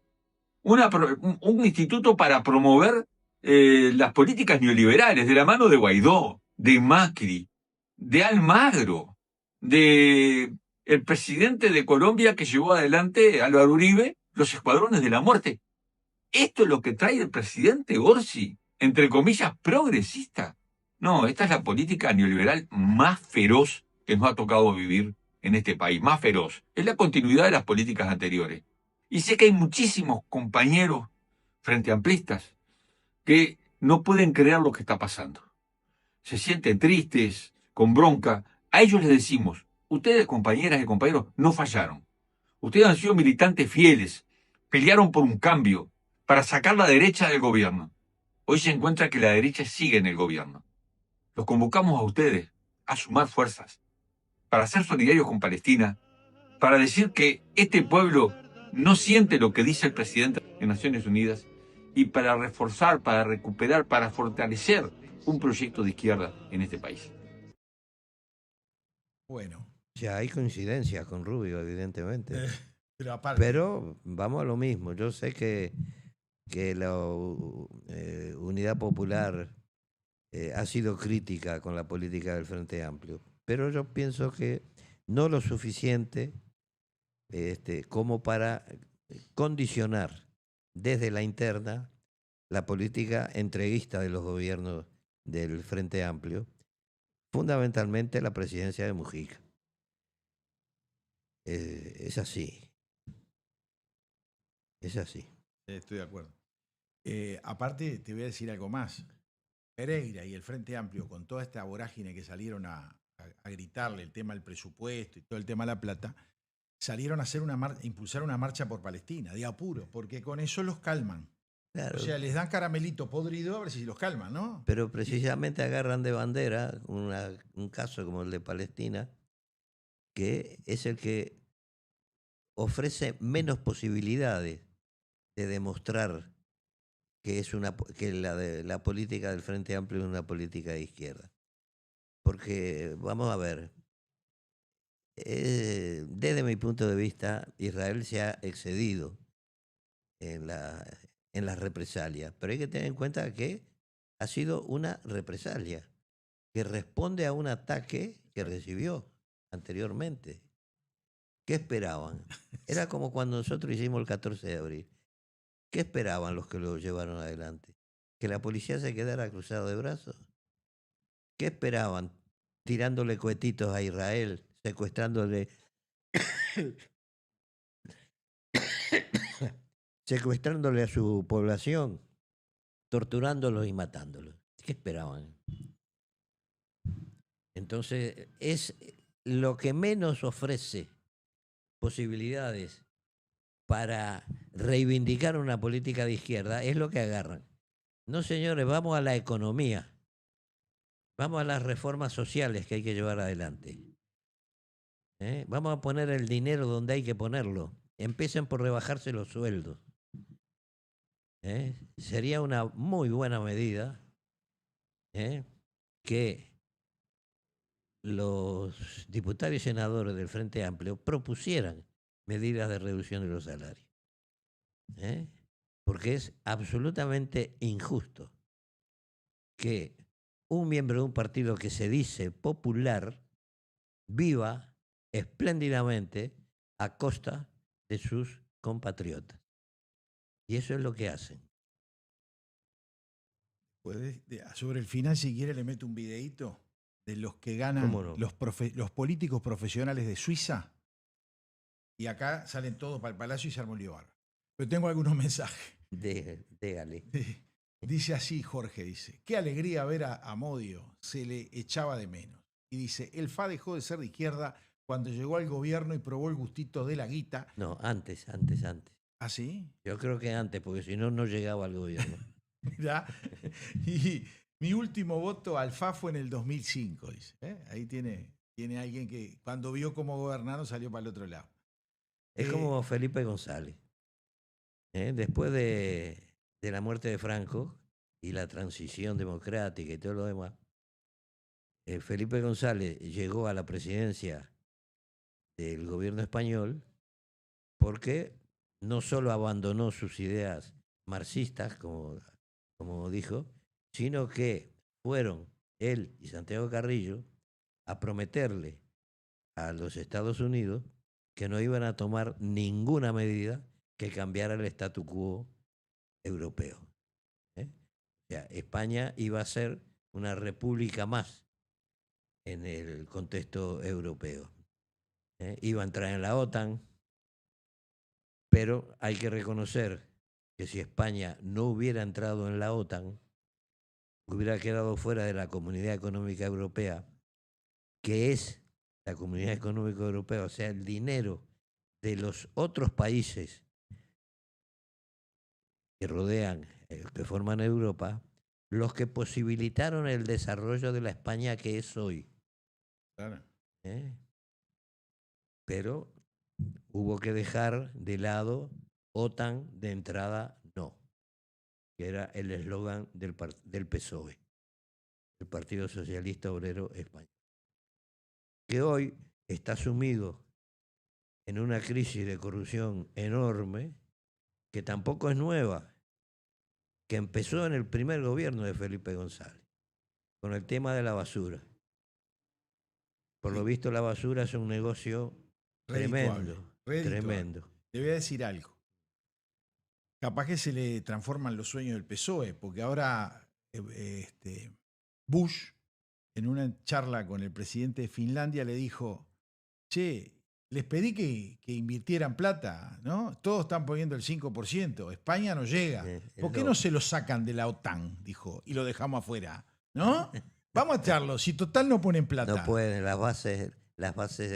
Un instituto para promover las políticas neoliberales, de la mano de Guaidó, de Macri, de Almagro, de el presidente de Colombia que llevó adelante, Álvaro Uribe, los escuadrones de la muerte. Esto es lo que trae el presidente Orsi, entre comillas, progresista. No, esta es la política neoliberal más feroz que nos ha tocado vivir en este país, más feroz. Es la continuidad de las políticas anteriores. Y sé que hay muchísimos compañeros frente amplistas que no pueden creer lo que está pasando. Se sienten tristes, con bronca. A ellos les decimos, ustedes, compañeras y compañeros, no fallaron. Ustedes han sido militantes fieles, pelearon por un cambio para sacar la derecha del gobierno. Hoy se encuentra que la derecha sigue en el gobierno. Los convocamos a ustedes a sumar fuerzas para ser solidarios con Palestina, para decir que este pueblo no siente lo que dice el presidente de Naciones Unidas y para reforzar, para recuperar, para fortalecer un proyecto de izquierda en este país. Bueno. Ya hay coincidencias con Rubio, evidentemente. Pero vamos a lo mismo. Yo sé que la Unidad Popular ha sido crítica con la política del Frente Amplio, pero yo pienso que no lo suficiente como para condicionar desde la interna la política entreguista de los gobiernos del Frente Amplio, fundamentalmente la presidencia de Mujica. Es así, es así. Estoy de acuerdo. Aparte, te voy a decir algo más. Pereira y el Frente Amplio, con toda esta vorágine que salieron a gritarle el tema del presupuesto y todo el tema de la plata, salieron a hacer impulsar una marcha por Palestina, de apuro, porque con eso los calman. Claro. O sea, les dan caramelito podrido a ver si los calman, ¿no? Pero precisamente agarran de bandera un caso como el de Palestina, que es el que ofrece menos posibilidades de demostrar que la política del Frente Amplio es una política de izquierda. Porque, vamos a ver, desde mi punto de vista, Israel se ha excedido en las represalias, pero hay que tener en cuenta que ha sido una represalia que responde a un ataque que recibió anteriormente. ¿Qué esperaban? Era como cuando nosotros hicimos el 14 de abril. ¿Qué esperaban los que lo llevaron adelante? ¿Que la policía se quedara cruzado de brazos? ¿Qué esperaban? Tirándole cohetitos a Israel, secuestrándole secuestrándole a su población, torturándolos y matándolos. ¿Qué esperaban? Entonces, es lo que menos ofrece posibilidades para reivindicar una política de izquierda, es lo que agarran. No, señores, vamos a la economía. Vamos a las reformas sociales que hay que llevar adelante. Vamos a poner el dinero donde hay que ponerlo. Empiecen por rebajarse los sueldos. Sería una muy buena medida que los diputados y senadores del Frente Amplio propusieran medidas de reducción de los salarios. Porque es absolutamente injusto que un miembro de un partido que se dice popular viva espléndidamente a costa de sus compatriotas. Y eso es lo que hacen. Sobre el final, si quiere, le meto un videíto de los que ganan ¿Cómo no? los políticos profesionales de Suiza. Y acá salen todos para el Palacio y se armó un lío bárbaro. Pero tengo algunos mensajes. Dígale. Dice así Jorge, dice, qué alegría ver a Modio, se le echaba de menos. Y dice, el FA dejó de ser de izquierda cuando llegó al gobierno y probó el gustito de la guita. No, antes. ¿Ah, sí? Yo creo que antes, porque si no, no llegaba al gobierno. Mirá. Y mi último voto al FA fue en el 2005, dice. Ahí tiene alguien que cuando vio cómo gobernaron salió para el otro lado. Es como Felipe González. Después de la muerte de Franco y la transición democrática y todo lo demás, Felipe González llegó a la presidencia del gobierno español porque no solo abandonó sus ideas marxistas, como dijo, sino que fueron él y Santiago Carrillo a prometerle a los Estados Unidos que no iban a tomar ninguna medida que cambiara el statu quo europeo. O sea, España iba a ser una república más en el contexto europeo. Iba a entrar en la OTAN, pero hay que reconocer que si España no hubiera entrado en la OTAN, hubiera quedado fuera de la Comunidad Económica Europea, que es la Comunidad Económica Europea, o sea, el dinero de los otros países que rodean, que forman Europa, los que posibilitaron el desarrollo de la España que es hoy. Claro. Pero hubo que dejar de lado OTAN de entrada no, que era el eslogan del PSOE, el Partido Socialista Obrero Español, que hoy está sumido en una crisis de corrupción enorme, que tampoco es nueva, que empezó en el primer gobierno de Felipe González. con el tema de la basura. Por lo visto la basura es un negocio Redituable, tremendo, redituable. tremendo. Te voy a decir algo. Capaz que se le transforman los sueños del PSOE, porque ahora Bush, en una charla con el presidente de Finlandia, le dijo, che, les pedí que invirtieran plata, ¿no? Todos están poniendo el 5%, España no llega. ¿Por qué no se lo sacan de la OTAN? Dijo, y lo dejamos afuera, ¿no? Vamos a echarlo, si total no ponen plata. No pueden, las bases las bases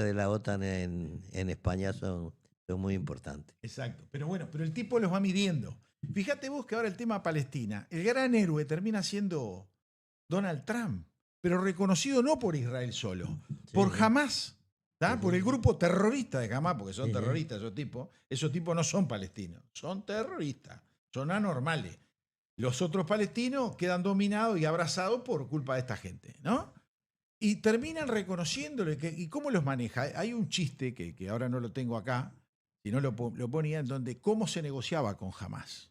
de la OTAN en España son muy importantes. Exacto, pero el tipo los va midiendo. Fíjate vos que ahora el tema Palestina, el gran héroe termina siendo Donald Trump, pero reconocido no por Israel solo, por Hamás, por el grupo terrorista de Hamás, porque son terroristas esos tipos no son palestinos, son terroristas, son anormales. Los otros palestinos quedan dominados y abrazados por culpa de esta gente, ¿no? Y terminan reconociéndole. ¿Y cómo los maneja? Hay un chiste que ahora no lo tengo acá, si no lo ponía, en donde cómo se negociaba con Hamás.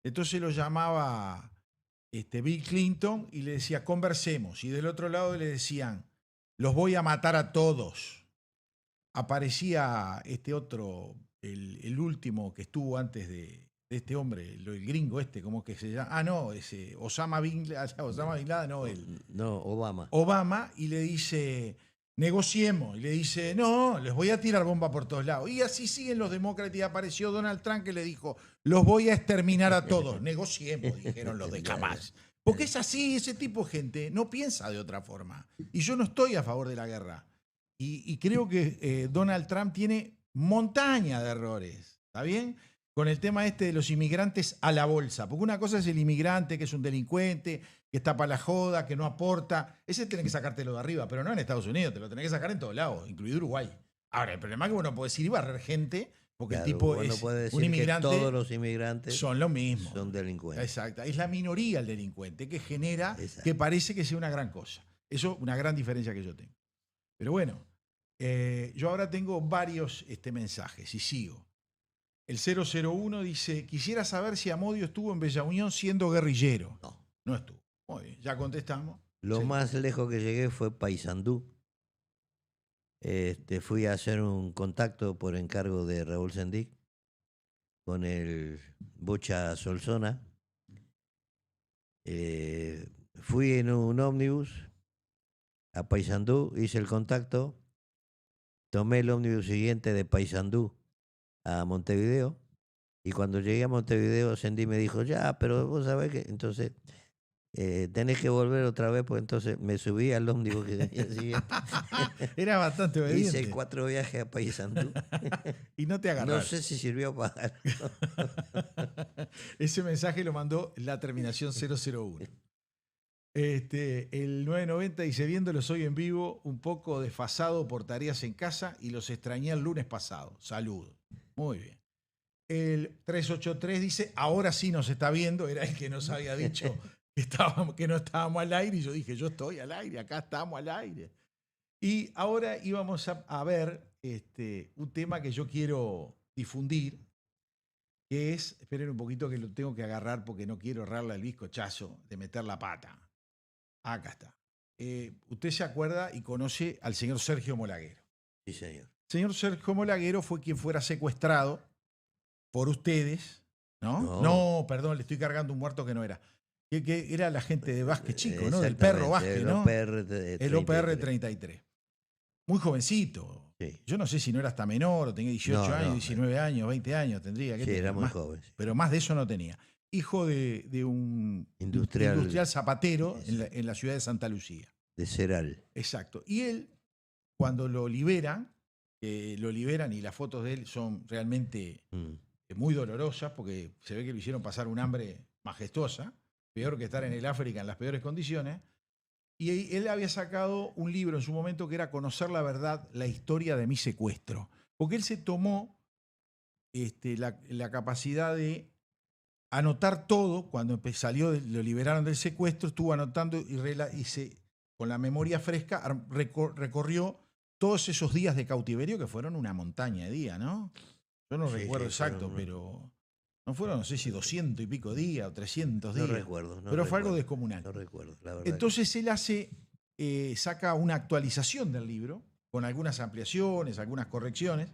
Entonces lo llamaba Bill Clinton y le decía, conversemos. Y del otro lado le decían, los voy a matar a todos. Aparecía otro, el último que estuvo antes de este hombre, el gringo ¿cómo que se llama? Ah, no, ese Osama Bin Laden, no, él. No, Obama. Obama, y le dice, negociemos. Y le dice, no, les voy a tirar bomba por todos lados. Y así siguen los demócratas, y apareció Donald Trump que le dijo, los voy a exterminar a todos. Negociemos, dijeron los de Hamás. Porque es así, ese tipo de gente no piensa de otra forma. Y yo no estoy a favor de la guerra. Y creo que Donald Trump tiene montaña de errores. ¿Está bien? Con el tema de los inmigrantes a la bolsa. Porque una cosa es el inmigrante que es un delincuente, que está para la joda, que no aporta. Ese tenés que sacártelo de arriba, pero no en Estados Unidos, te lo tenés que sacar en todos lados, incluido Uruguay. Ahora, el problema es que vos no podés ir y barrer gente, porque el tipo es un inmigrante. Que todos los inmigrantes son lo mismo. Son delincuentes. Exacto. Es la minoría el delincuente que genera que parece que sea una gran cosa. Eso es una gran diferencia que yo tengo. Pero bueno, yo ahora tengo varios mensajes y sigo. El 001 dice, quisiera saber si Amodio estuvo en Bella Unión siendo guerrillero. No estuvo. Muy bien, ya contestamos. Lo más lejos que llegué fue Paysandú. Fui a hacer un contacto por encargo de Raúl Sendic con el Bocha Solsona. Fui en un ómnibus a Paysandú, hice el contacto, tomé el ómnibus siguiente de Paysandú a Montevideo, y cuando llegué a Montevideo Sendic me dijo, ya, pero vos sabés que entonces tenés que volver otra vez, pues entonces me subí al ómnibus que tenía siguiente. Era bastante obediente. Hice 4 viajes a Paysandú. Y no te agarraron. No sé si sirvió para algo. Ese mensaje lo mandó la terminación 001. El 990 dice, viéndolos hoy en vivo, un poco desfasado por tareas en casa y los extrañé el lunes pasado. Saludos. Muy bien. El 383 dice, ahora sí nos está viendo. Era el que nos había dicho que no estábamos al aire. Y yo dije, yo estoy al aire, acá estamos al aire. Y ahora íbamos a ver un tema que yo quiero difundir, que es, esperen un poquito que lo tengo que agarrar porque no quiero errarle el bizcochazo de meter la pata. Acá está. Usted se acuerda y conoce al señor Sergio Molaguero. Sí, señor. El señor Sergio Molaguero fue quien fuera secuestrado por ustedes, ¿no? No, perdón, le estoy cargando un muerto que no era. Que era la gente de Vázquez Chico, ¿no? Del Perro Vázquez, ¿no? El OPR 33. Muy jovencito. Sí. Yo no sé si no era hasta menor, o tenía 18 años, 19 años, 20 años tendría. Sí, era muy joven. Sí. Pero más de eso no tenía. Hijo de un industrial zapatero en la ciudad de Santa Lucía. De Ceral. Exacto. Y él, cuando lo liberan y las fotos de él son realmente muy dolorosas porque se ve que lo hicieron pasar un hambre majestuosa, peor que estar en el África en las peores condiciones. Y él había sacado un libro en su momento que era Conocer la verdad, la historia de mi secuestro. Porque él se tomó la capacidad de anotar todo. Cuando lo liberaron del secuestro, estuvo anotando y con la memoria fresca recorrió todos esos días de cautiverio que fueron una montaña de días, ¿no? Yo no recuerdo exacto, pero No fueron, no sé si 200 y pico días o 300 No días. recuerdo. No pero fue algo recuerdo, descomunal. No recuerdo, la verdad. Entonces él saca una actualización del libro, con algunas ampliaciones, algunas correcciones,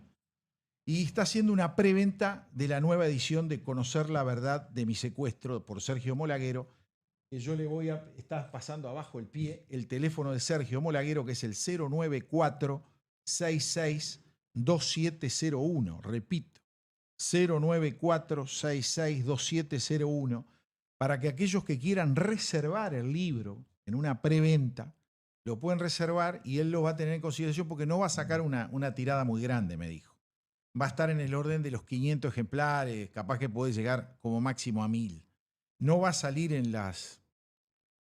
y está haciendo una preventa de la nueva edición de Conocer la verdad de mi secuestro por Sergio Molaguero, que yo le voy a... Está pasando abajo el pie el teléfono de Sergio Molaguero, que es el 094-662701. Repito, 094-662701, para que aquellos que quieran reservar el libro en una preventa, lo pueden reservar y él lo va a tener en consideración porque no va a sacar una tirada muy grande, me dijo. Va a estar en el orden de los 500 ejemplares, capaz que puede llegar como máximo a 1000. No va a salir en las...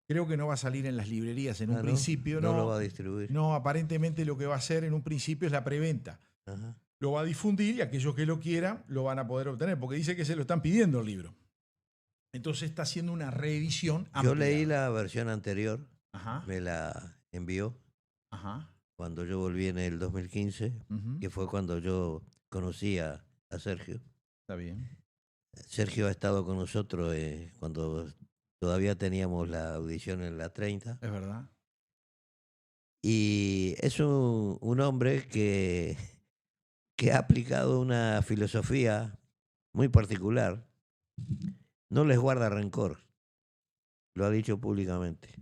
Creo que no va a salir en las librerías en un principio. No lo va a distribuir. No, aparentemente lo que va a hacer en un principio es la preventa. Ajá. Lo va a difundir y aquellos que lo quieran lo van a poder obtener, porque dice que se lo están pidiendo el libro. Entonces está haciendo una reedición ampliada. Yo leí la versión anterior, Ajá. me la envió Ajá. cuando yo volví en el 2015, que fue cuando yo conocí a Sergio. Está bien. Sergio ha estado con nosotros cuando todavía teníamos la audición en la 30. Es verdad. Y es un hombre que ha aplicado una filosofía muy particular. No les guarda rencor. Lo ha dicho públicamente.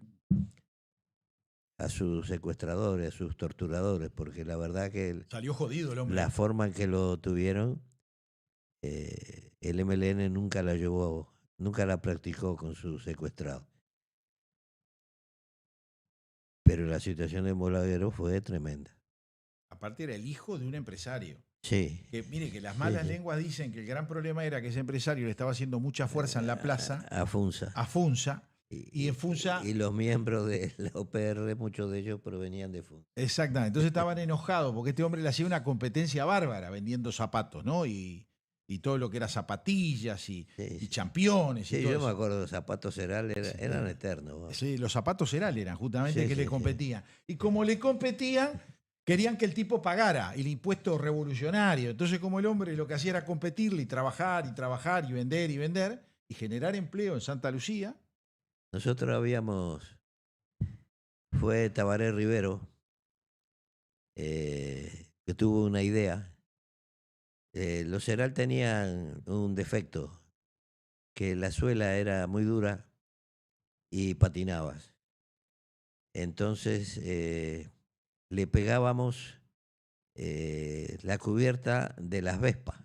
A sus secuestradores, a sus torturadores, porque la verdad que Salió jodido el hombre. la forma en que lo tuvieron, el MLN nunca la llevó, nunca la practicó con sus secuestrados. Pero la situación de Molaguero fue tremenda. Aparte era el hijo de un empresario. Sí. Que mire que las malas lenguas dicen que el gran problema era que ese empresario le estaba haciendo mucha fuerza en la plaza. A Funza. A Funza. Y en Funza... Y los miembros de la OPR, muchos de ellos provenían de Funza. Exactamente. Entonces estaban enojados porque este hombre le hacía una competencia bárbara vendiendo zapatos, ¿no? Y todo lo que era zapatillas y championes. Sí, y todo yo eso. me acuerdo, los zapatos Ceral eran eternos. ¿No? Sí, los zapatos Ceral eran justamente que le sí. competían. Y como le competían, querían que el tipo pagara el impuesto revolucionario. Entonces, como el hombre lo que hacía era competirle y trabajar y vender y generar empleo en Santa Lucía. Nosotros fue Tabaré Rivero, que tuvo una idea. Los Ceral tenían un defecto, que la suela era muy dura y patinabas. Entonces le pegábamos la cubierta de las Vespas.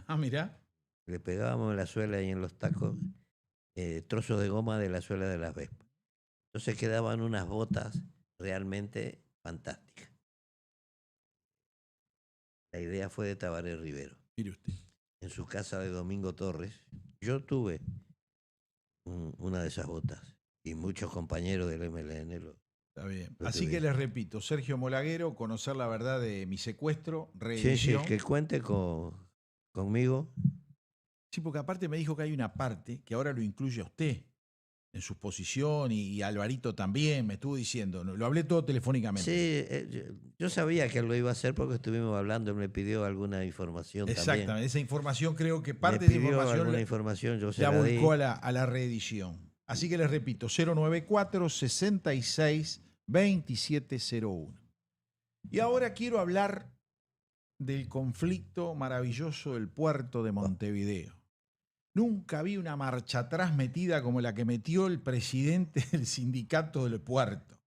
Ah, mirá. Le pegábamos en la suela y en los tacos trozos de goma de la suela de las Vespas. Entonces quedaban unas botas realmente fantásticas. La idea fue de Tabaré Rivero. Mire usted. En su casa de Domingo Torres, yo tuve una de esas botas y muchos compañeros del MLN Está bien. Así que les repito, Sergio Molaguero, Conocer la verdad de mi secuestro, Sí, reedición. que cuente conmigo. Sí, porque aparte me dijo que hay una parte que ahora lo incluye a usted en su posición y Alvarito también, me estuvo diciendo. Lo hablé todo telefónicamente. Sí, yo sabía que él lo iba a hacer porque estuvimos hablando, él me pidió alguna información Exactamente, también. esa información creo que parte Me de pidió esa alguna información, yo se la la di. volcó a la reedición. Así que les repito, 094-66-2701. Y ahora quiero hablar del conflicto maravilloso del puerto de Montevideo. Nunca vi una marcha atrás metida como la que metió el presidente del sindicato del puerto.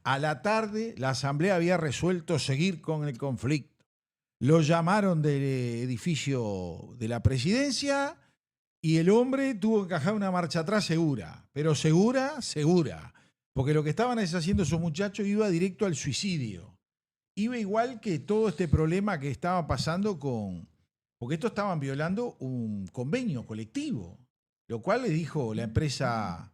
A la tarde, la asamblea había resuelto seguir con el conflicto. Lo llamaron del edificio de la presidencia y el hombre tuvo que encajar una marcha atrás segura. Pero segura. Porque lo que estaban haciendo esos muchachos iba directo al suicidio. Iba igual que todo este problema que estaba pasando porque estos estaban violando un convenio colectivo, lo cual le dijo la empresa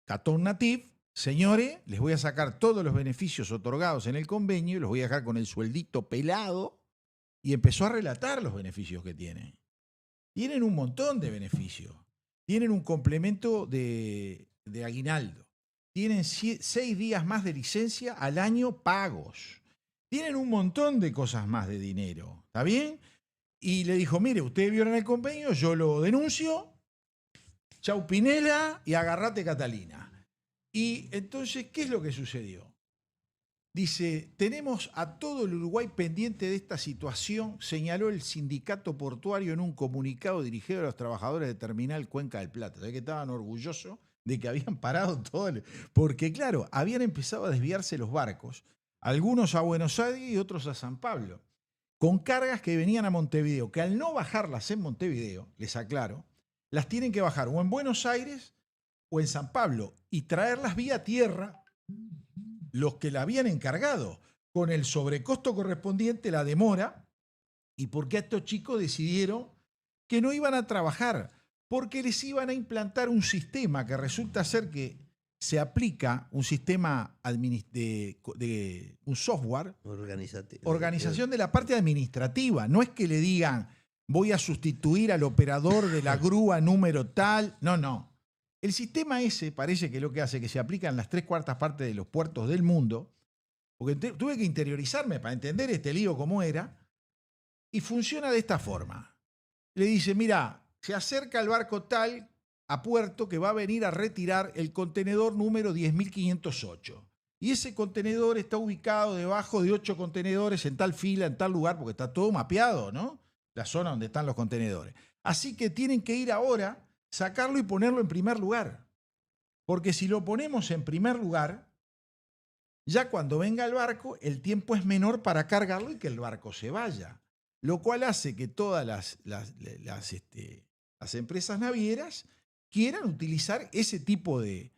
Catón Natif, señores, les voy a sacar todos los beneficios otorgados en el convenio y los voy a dejar con el sueldito pelado, y empezó a relatar los beneficios que tienen. Tienen un montón de beneficios. Tienen un complemento de aguinaldo. Tienen 6 días más de licencia al año pagos. Tienen un montón de cosas más de dinero. ¿Está bien? y le dijo, mire, ustedes vieron el convenio, yo lo denuncio, chau Pinela y agarrate Catalina. Y entonces, ¿qué es lo que sucedió? Dice, tenemos a todo el Uruguay pendiente de esta situación, señaló el sindicato portuario en un comunicado dirigido a los trabajadores de Terminal Cuenca del Plata. ¿Sabés que estaban orgullosos de que habían parado todo? Porque claro, habían empezado a desviarse los barcos, algunos a Buenos Aires y otros a San Pablo, con cargas que venían a Montevideo, que al no bajarlas en Montevideo, les aclaro, las tienen que bajar o en Buenos Aires o en San Pablo y traerlas vía tierra los que la habían encargado, con el sobrecosto correspondiente, la demora, y porque estos chicos decidieron que no iban a trabajar, porque les iban a implantar un sistema que resulta ser que se aplica, un sistema de un software, organización de la parte administrativa. No es que le digan, voy a sustituir al operador de la grúa número tal, no. El sistema ese parece que lo que hace que se aplica en las 3/4 partes de los puertos del mundo, porque tuve que interiorizarme para entender este lío cómo era, y funciona de esta forma. Le dice, mira, se acerca el barco tal a puerto que va a venir a retirar el contenedor número 10.508. Y ese contenedor está ubicado debajo de 8 contenedores en tal fila, en tal lugar, porque está todo mapeado, ¿no? La zona donde están los contenedores. Así que tienen que ir ahora, sacarlo y ponerlo en primer lugar. Porque si lo ponemos en primer lugar, ya cuando venga el barco, el tiempo es menor para cargarlo y que el barco se vaya. Lo cual hace que todas las empresas navieras quieran utilizar ese tipo de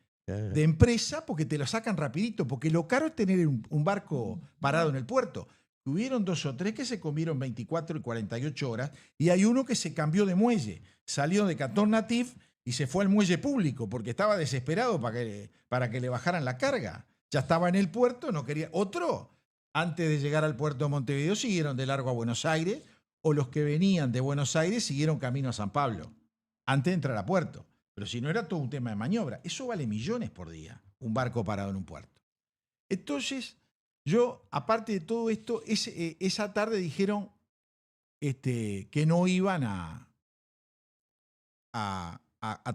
empresa porque te lo sacan rapidito. Porque lo caro es tener un barco parado en el puerto. Hubieron 2 o 3 que se comieron 24 y 48 horas y hay uno que se cambió de muelle. Salió de Cantón Natif y se fue al muelle público porque estaba desesperado para que le bajaran la carga. Ya estaba en el puerto, no quería. Otro, antes de llegar al puerto de Montevideo, siguieron de largo a Buenos Aires, o los que venían de Buenos Aires siguieron camino a San Pablo, antes de entrar a puerto. Pero si no, era todo un tema de maniobra. Eso vale millones por día, un barco parado en un puerto. Entonces, yo, aparte de todo esto, esa tarde dijeron que no iban a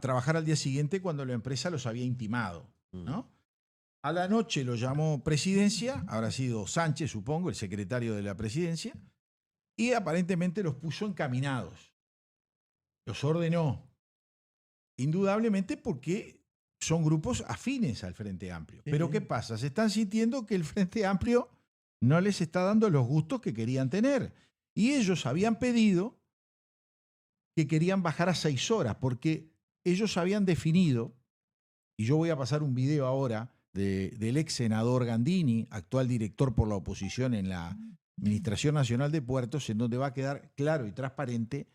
trabajar al día siguiente cuando la empresa los había intimado, ¿no? A la noche lo llamó Presidencia, habrá sido Sánchez, supongo, el secretario de la Presidencia, y aparentemente los puso encaminados. Los ordenó. Indudablemente porque son grupos afines al Frente Amplio. Pero ¿qué pasa? Se están sintiendo que el Frente Amplio no les está dando los gustos que querían tener. Y ellos habían pedido que querían bajar a 6 horas, porque ellos habían definido, y yo voy a pasar un video ahora del ex senador Gandini, actual director por la oposición en la Administración Nacional de Puertos, en donde va a quedar claro y transparente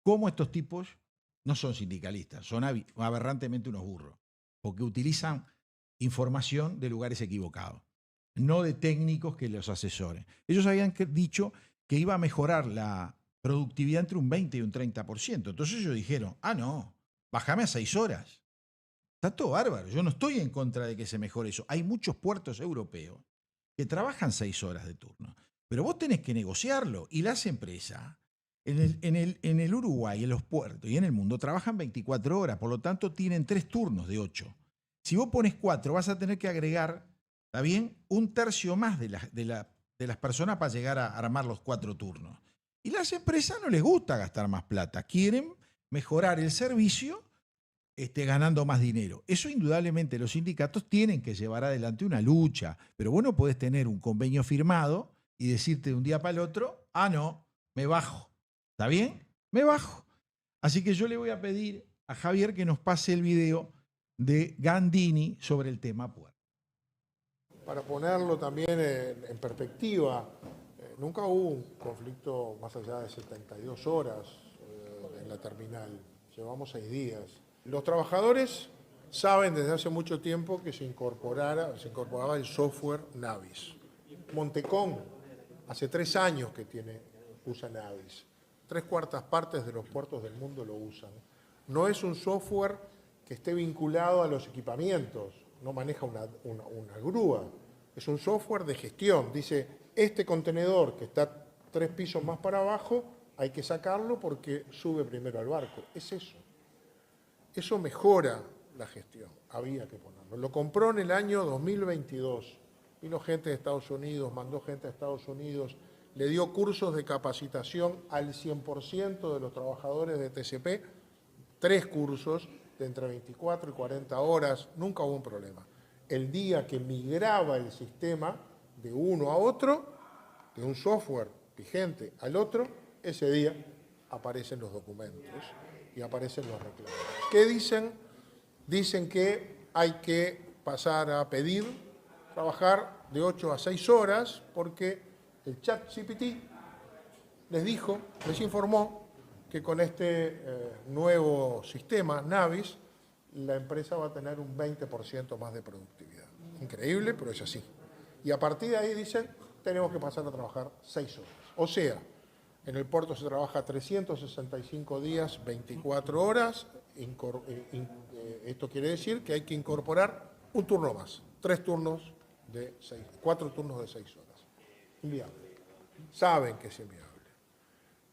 cómo estos tipos no son sindicalistas, son aberrantemente unos burros, porque utilizan información de lugares equivocados, no de técnicos que los asesoren. Ellos habían dicho que iba a mejorar la productividad entre un 20 y un 30%. Entonces ellos dijeron, no, bájame a 6 horas. Está todo bárbaro, yo no estoy en contra de que se mejore eso. Hay muchos puertos europeos que trabajan 6 horas de turno, pero vos tenés que negociarlo. Y las empresas en el Uruguay, en los puertos y en el mundo trabajan 24 horas, por lo tanto tienen 3 turnos de 8. Si vos pones 4, vas a tener que agregar, ¿está bien?, 1/3 más de las personas para llegar a armar los 4 turnos. Y las empresas no les gusta gastar más plata, quieren mejorar el servicio ganando más dinero. Eso indudablemente los sindicatos tienen que llevar adelante una lucha, pero vos no podés tener un convenio firmado y decirte de un día para el otro, no, me bajo. ¿Está bien? Me bajo. Así que yo le voy a pedir a Javier que nos pase el video de Gandini sobre el tema puerto. Para ponerlo también en perspectiva, nunca hubo un conflicto más allá de 72 horas en la terminal. Llevamos 6 días. Los trabajadores saben desde hace mucho tiempo que se incorporaba el software Navis. Montecón, hace 3 años que usa Navis. 3/4 partes de los puertos del mundo lo usan. No es un software que esté vinculado a los equipamientos, no maneja una grúa. Es un software de gestión. Dice, este contenedor que está 3 pisos más para abajo hay que sacarlo porque sube primero al barco. Es eso. Eso mejora la gestión. Había que ponerlo. Lo compró en el año 2022. Vino gente de Estados Unidos, mandó gente a Estados Unidos, le dio cursos de capacitación al 100% de los trabajadores de TCP, 3 cursos de entre 24 y 40 horas, nunca hubo un problema. El día que migraba el sistema de uno a otro, de un software vigente al otro, ese día aparecen los documentos y aparecen los reclamos. ¿Qué dicen? Dicen que hay que pasar a pedir trabajar de 8 a 6 horas porque el ChatGPT les informó que con este nuevo sistema, Navis, la empresa va a tener un 20% más de productividad. Increíble, pero es así. Y a partir de ahí dicen, tenemos que pasar a trabajar 6 horas. O sea, en el puerto se trabaja 365 días, 24 horas. Esto quiere decir que hay que incorporar un turno más, 4 turnos de 6 horas. Inviable. Saben que es inviable.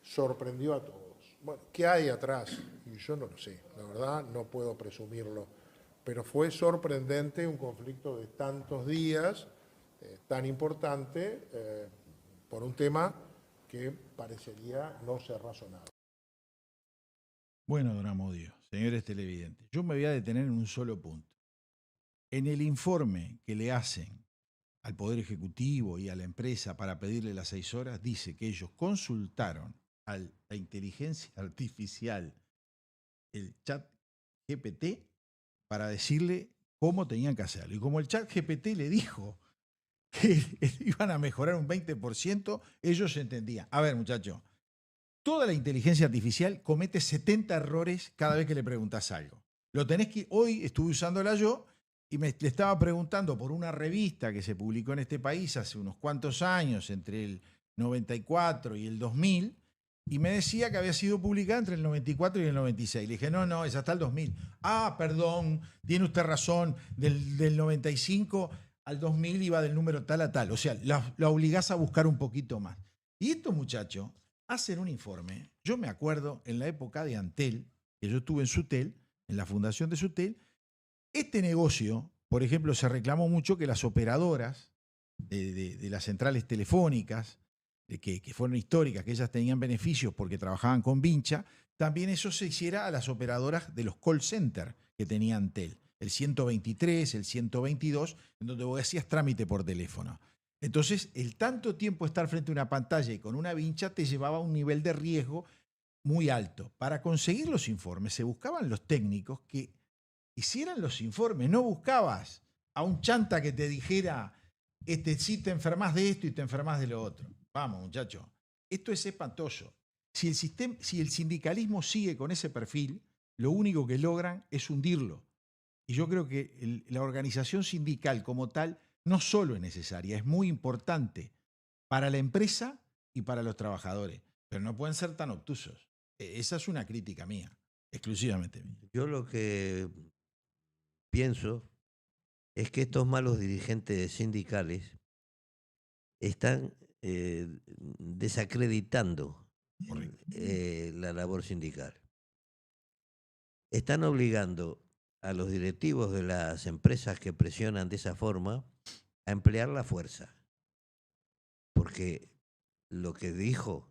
Sorprendió a todos. Bueno, ¿qué hay atrás? Y yo no lo sé, la verdad no puedo presumirlo, pero fue sorprendente un conflicto de tantos días, tan importante, por un tema que parecería no ser razonable. Bueno, don Amodio, señores televidentes, yo me voy a detener en un solo punto. En el informe que le hacen al Poder Ejecutivo y a la empresa para pedirle las 6 horas, dice que ellos consultaron a la inteligencia artificial, el chat GPT, para decirle cómo tenían que hacerlo. Y como el chat GPT le dijo que iban a mejorar un 20%, ellos entendían. A ver, muchachos, toda la inteligencia artificial comete 70 errores cada vez que le preguntas algo. Lo tenés que... Hoy estuve usándola yo y le estaba preguntando por una revista que se publicó en este país hace unos cuantos años, entre el 94 y el 2000, y me decía que había sido publicada entre el 94 y el 96. Le dije, no, es hasta el 2000. Ah, perdón, tiene usted razón, del 95 al 2000 iba del número tal a tal. O sea, la obligás a buscar un poquito más. Y estos muchachos hacen un informe. Yo me acuerdo en la época de Antel, que yo estuve en Sutel, en la fundación de Sutel, este negocio, por ejemplo, se reclamó mucho que las operadoras de las centrales telefónicas, que fueron históricas, que ellas tenían beneficios porque trabajaban con vincha, también eso se hiciera a las operadoras de los call centers que tenía Antel, el 123, el 122, en donde vos hacías trámite por teléfono. Entonces, el tanto tiempo estar frente a una pantalla y con una vincha te llevaba a un nivel de riesgo muy alto. Para conseguir los informes se buscaban los técnicos que hicieran los informes, no buscabas a un chanta que te dijera, sí te enfermas de esto y te enfermas de lo otro. Vamos, muchachos, esto es espantoso. Si el sindicalismo sigue con ese perfil, lo único que logran es hundirlo. Y yo creo que la organización sindical como tal no solo es necesaria, es muy importante para la empresa y para los trabajadores, pero no pueden ser tan obtusos. Esa es una crítica mía, exclusivamente mía. Yo lo que pienso es que estos malos dirigentes sindicales están desacreditando la labor sindical. Están obligando a los directivos de las empresas que presionan de esa forma a emplear la fuerza. Porque lo que dijo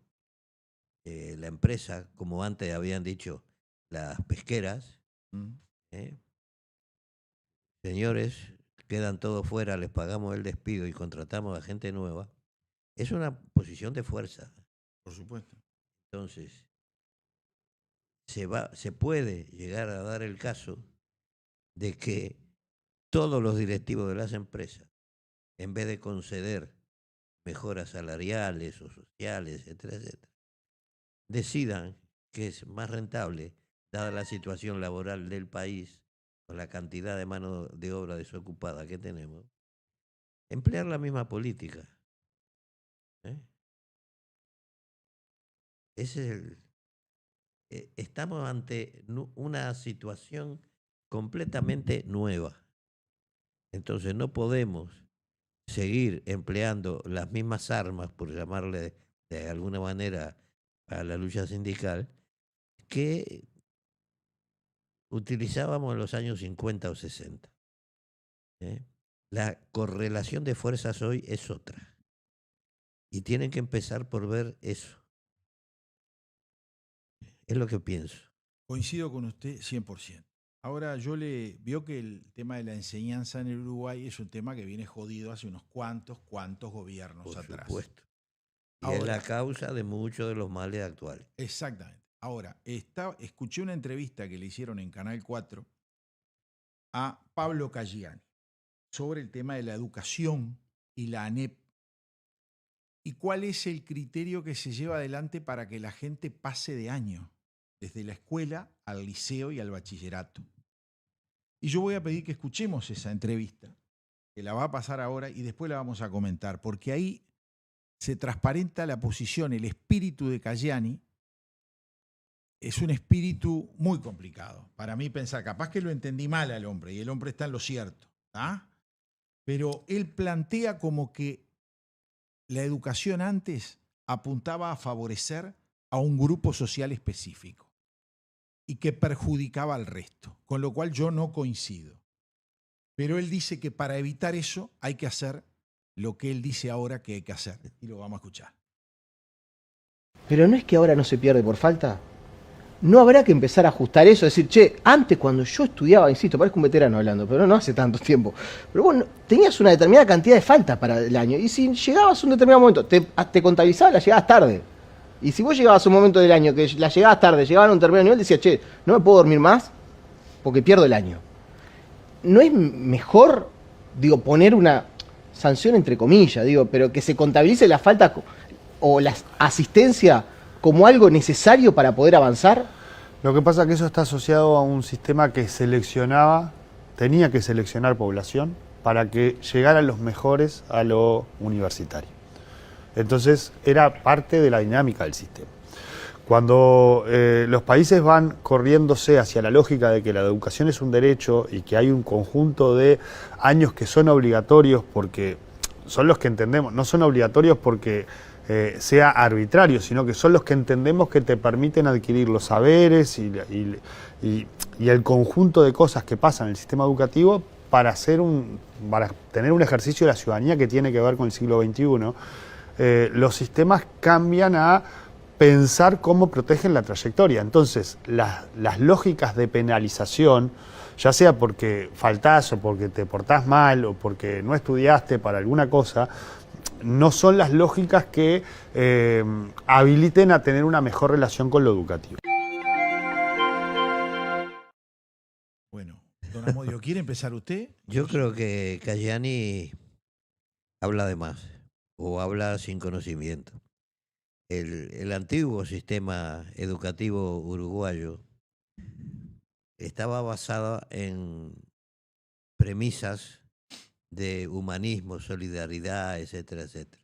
la empresa, como antes habían dicho las pesqueras, señores, quedan todos fuera, les pagamos el despido y contratamos a gente nueva, es una posición de fuerza. Por supuesto. Entonces, se puede llegar a dar el caso de que todos los directivos de las empresas, en vez de conceder mejoras salariales o sociales, etcétera, etcétera, decidan que es más rentable, dada la situación laboral del país, con la cantidad de mano de obra desocupada que tenemos, emplear la misma política. Estamos ante una situación completamente nueva. Entonces no podemos seguir empleando las mismas armas, por llamarle de alguna manera a la lucha sindical que utilizábamos en los años 50 o 60. ¿Eh? La correlación de fuerzas hoy es otra. Y tienen que empezar por ver eso. Es lo que pienso. Coincido con usted 100%. Ahora vio que el tema de la enseñanza en el Uruguay es un tema que viene jodido hace unos cuantos gobiernos Por atrás. supuesto. Y Ahora, es la causa de muchos de los males actuales. Exactamente. Ahora, escuché una entrevista que le hicieron en Canal 4 a Pablo Caggiani sobre el tema de la educación y la ANEP y cuál es el criterio que se lleva adelante para que la gente pase de año, desde la escuela al liceo y al bachillerato. Y yo voy a pedir que escuchemos esa entrevista, que la va a pasar ahora y después la vamos a comentar, porque ahí se transparenta la posición, el espíritu de Caggiani. Es un espíritu muy complicado. Para mí pensar, capaz que lo entendí mal al hombre y el hombre está en lo cierto, ¿ah? Pero él plantea como que la educación antes apuntaba a favorecer a un grupo social específico y que perjudicaba al resto, con lo cual yo no coincido. Pero él dice que para evitar eso hay que hacer lo que él dice ahora que hay que hacer. Y lo vamos a escuchar. Pero no es que ahora no se pierde por falta. No habrá que empezar a ajustar eso, decir, che, antes cuando yo estudiaba, insisto, parezco un veterano hablando, pero no hace tanto tiempo. Pero bueno, tenías una determinada cantidad de faltas para el año. Y si llegabas a un determinado momento, te contabilizaba las llegadas tarde. Y si vos llegabas a un momento del año que las llegadas tarde llegaban a un determinado nivel, decías, che, no me puedo dormir más porque pierdo el año. ¿No es mejor, digo, poner una sanción entre comillas, digo, pero que se contabilice la falta o la asistencia como algo necesario para poder avanzar? Lo que pasa es que eso está asociado a un sistema que tenía que seleccionar población para que llegaran los mejores a lo universitario. Entonces era parte de la dinámica del sistema. Cuando los países van corriéndose hacia la lógica de que la educación es un derecho y que hay un conjunto de años que son obligatorios porque son los que entendemos, no son obligatorios porque sea arbitrario, sino que son los que entendemos que te permiten adquirir los saberes y el conjunto de cosas que pasan en el sistema educativo para tener un ejercicio de la ciudadanía que tiene que ver con el siglo XXI. Los sistemas cambian a pensar cómo protegen la trayectoria. Entonces, las lógicas de penalización, ya sea porque faltás o porque te portás mal o porque no estudiaste para alguna cosa, no son las lógicas que habiliten a tener una mejor relación con lo educativo. Bueno, don Amodio, ¿quiere empezar usted? Yo creo que Caggiani habla de más o habla sin conocimiento. El antiguo sistema educativo uruguayo estaba basado en premisas de humanismo, solidaridad, etcétera, etcétera.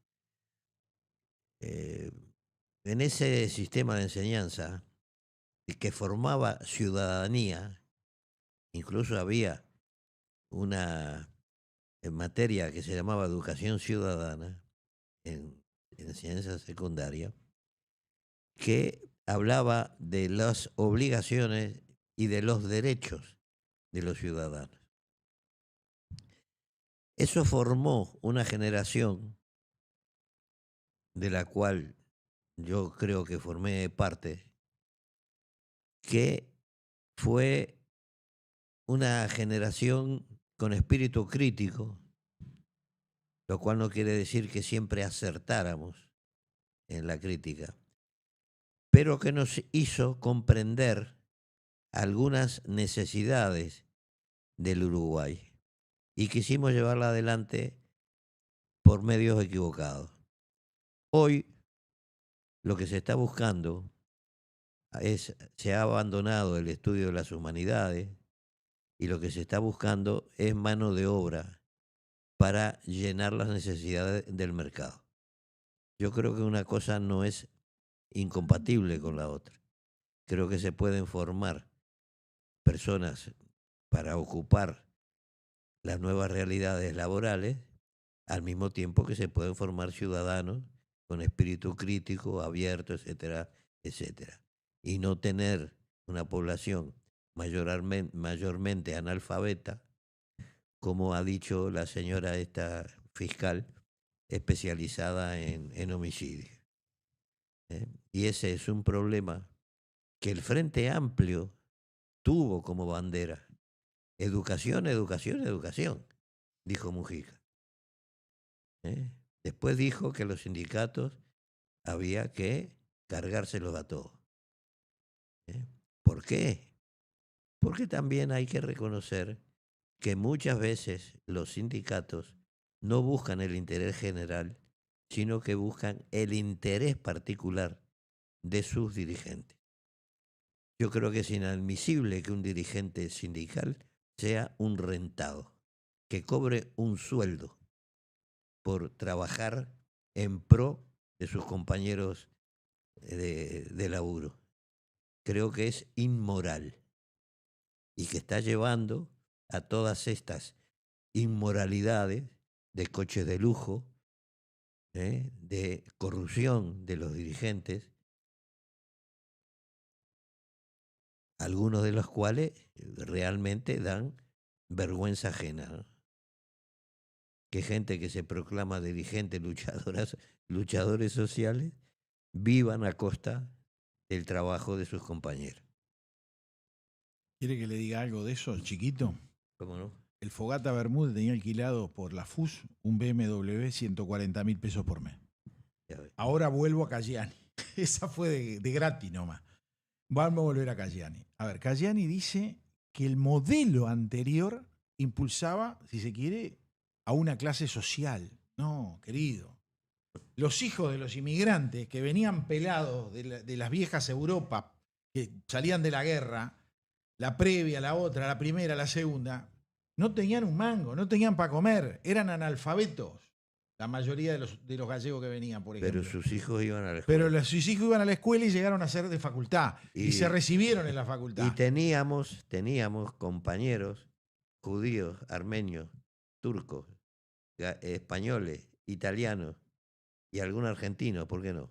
En ese sistema de enseñanza que formaba ciudadanía, incluso había una materia que se llamaba educación ciudadana en enseñanza secundaria, que hablaba de las obligaciones y de los derechos de los ciudadanos. Eso formó una generación de la cual yo creo que formé parte, que fue una generación con espíritu crítico, lo cual no quiere decir que siempre acertáramos en la crítica, pero que nos hizo comprender algunas necesidades del Uruguay y quisimos llevarla adelante por medios equivocados. Hoy lo que se está buscando se ha abandonado el estudio de las humanidades y lo que se está buscando es mano de obra para llenar las necesidades del mercado. Yo creo que una cosa no es incompatible con la otra. Creo que se pueden formar personas para ocupar las nuevas realidades laborales, al mismo tiempo que se pueden formar ciudadanos con espíritu crítico, abierto, etcétera, etc. Y no tener una población mayormente analfabeta, como ha dicho la señora esta fiscal especializada en homicidio. Y ese es un problema que el Frente Amplio tuvo como bandera. Educación, educación, educación, dijo Mujica. Después dijo que los sindicatos había que cargárselos a todos. ¿Por qué? Porque también hay que reconocer que muchas veces los sindicatos no buscan el interés general, sino que buscan el interés particular de sus dirigentes. Yo creo que es inadmisible que un dirigente sindical sea un rentado, que cobre un sueldo por trabajar en pro de sus compañeros de laburo. Creo que es inmoral y que está llevando a todas estas inmoralidades de coches de lujo, de corrupción de los dirigentes, algunos de los cuales realmente dan vergüenza ajena, ¿no? Que gente que se proclama dirigente, luchadores sociales, vivan a costa del trabajo de sus compañeros. ¿Quiere que le diga algo de eso, chiquito? ¿Cómo no? El Fogata Bermúdez tenía alquilado por la FUS un BMW 140.000 pesos por mes. Ahora vuelvo a Caggiani. Esa fue de gratis nomás. Vamos a volver a Caggiani. A ver, Caggiani dice que el modelo anterior impulsaba, si se quiere, a una clase social. No, querido. Los hijos de los inmigrantes que venían pelados de las viejas Europas, que salían de la guerra, la previa, la otra, la primera, la segunda, no tenían un mango, no tenían para comer, eran analfabetos. La mayoría de los gallegos que venían, por ejemplo. Pero sus hijos iban a la escuela. Pero sus hijos iban a la escuela y llegaron a ser de facultad. Y se recibieron en la facultad. Y teníamos compañeros judíos, armenios, turcos, españoles, italianos y algún argentino, ¿por qué no?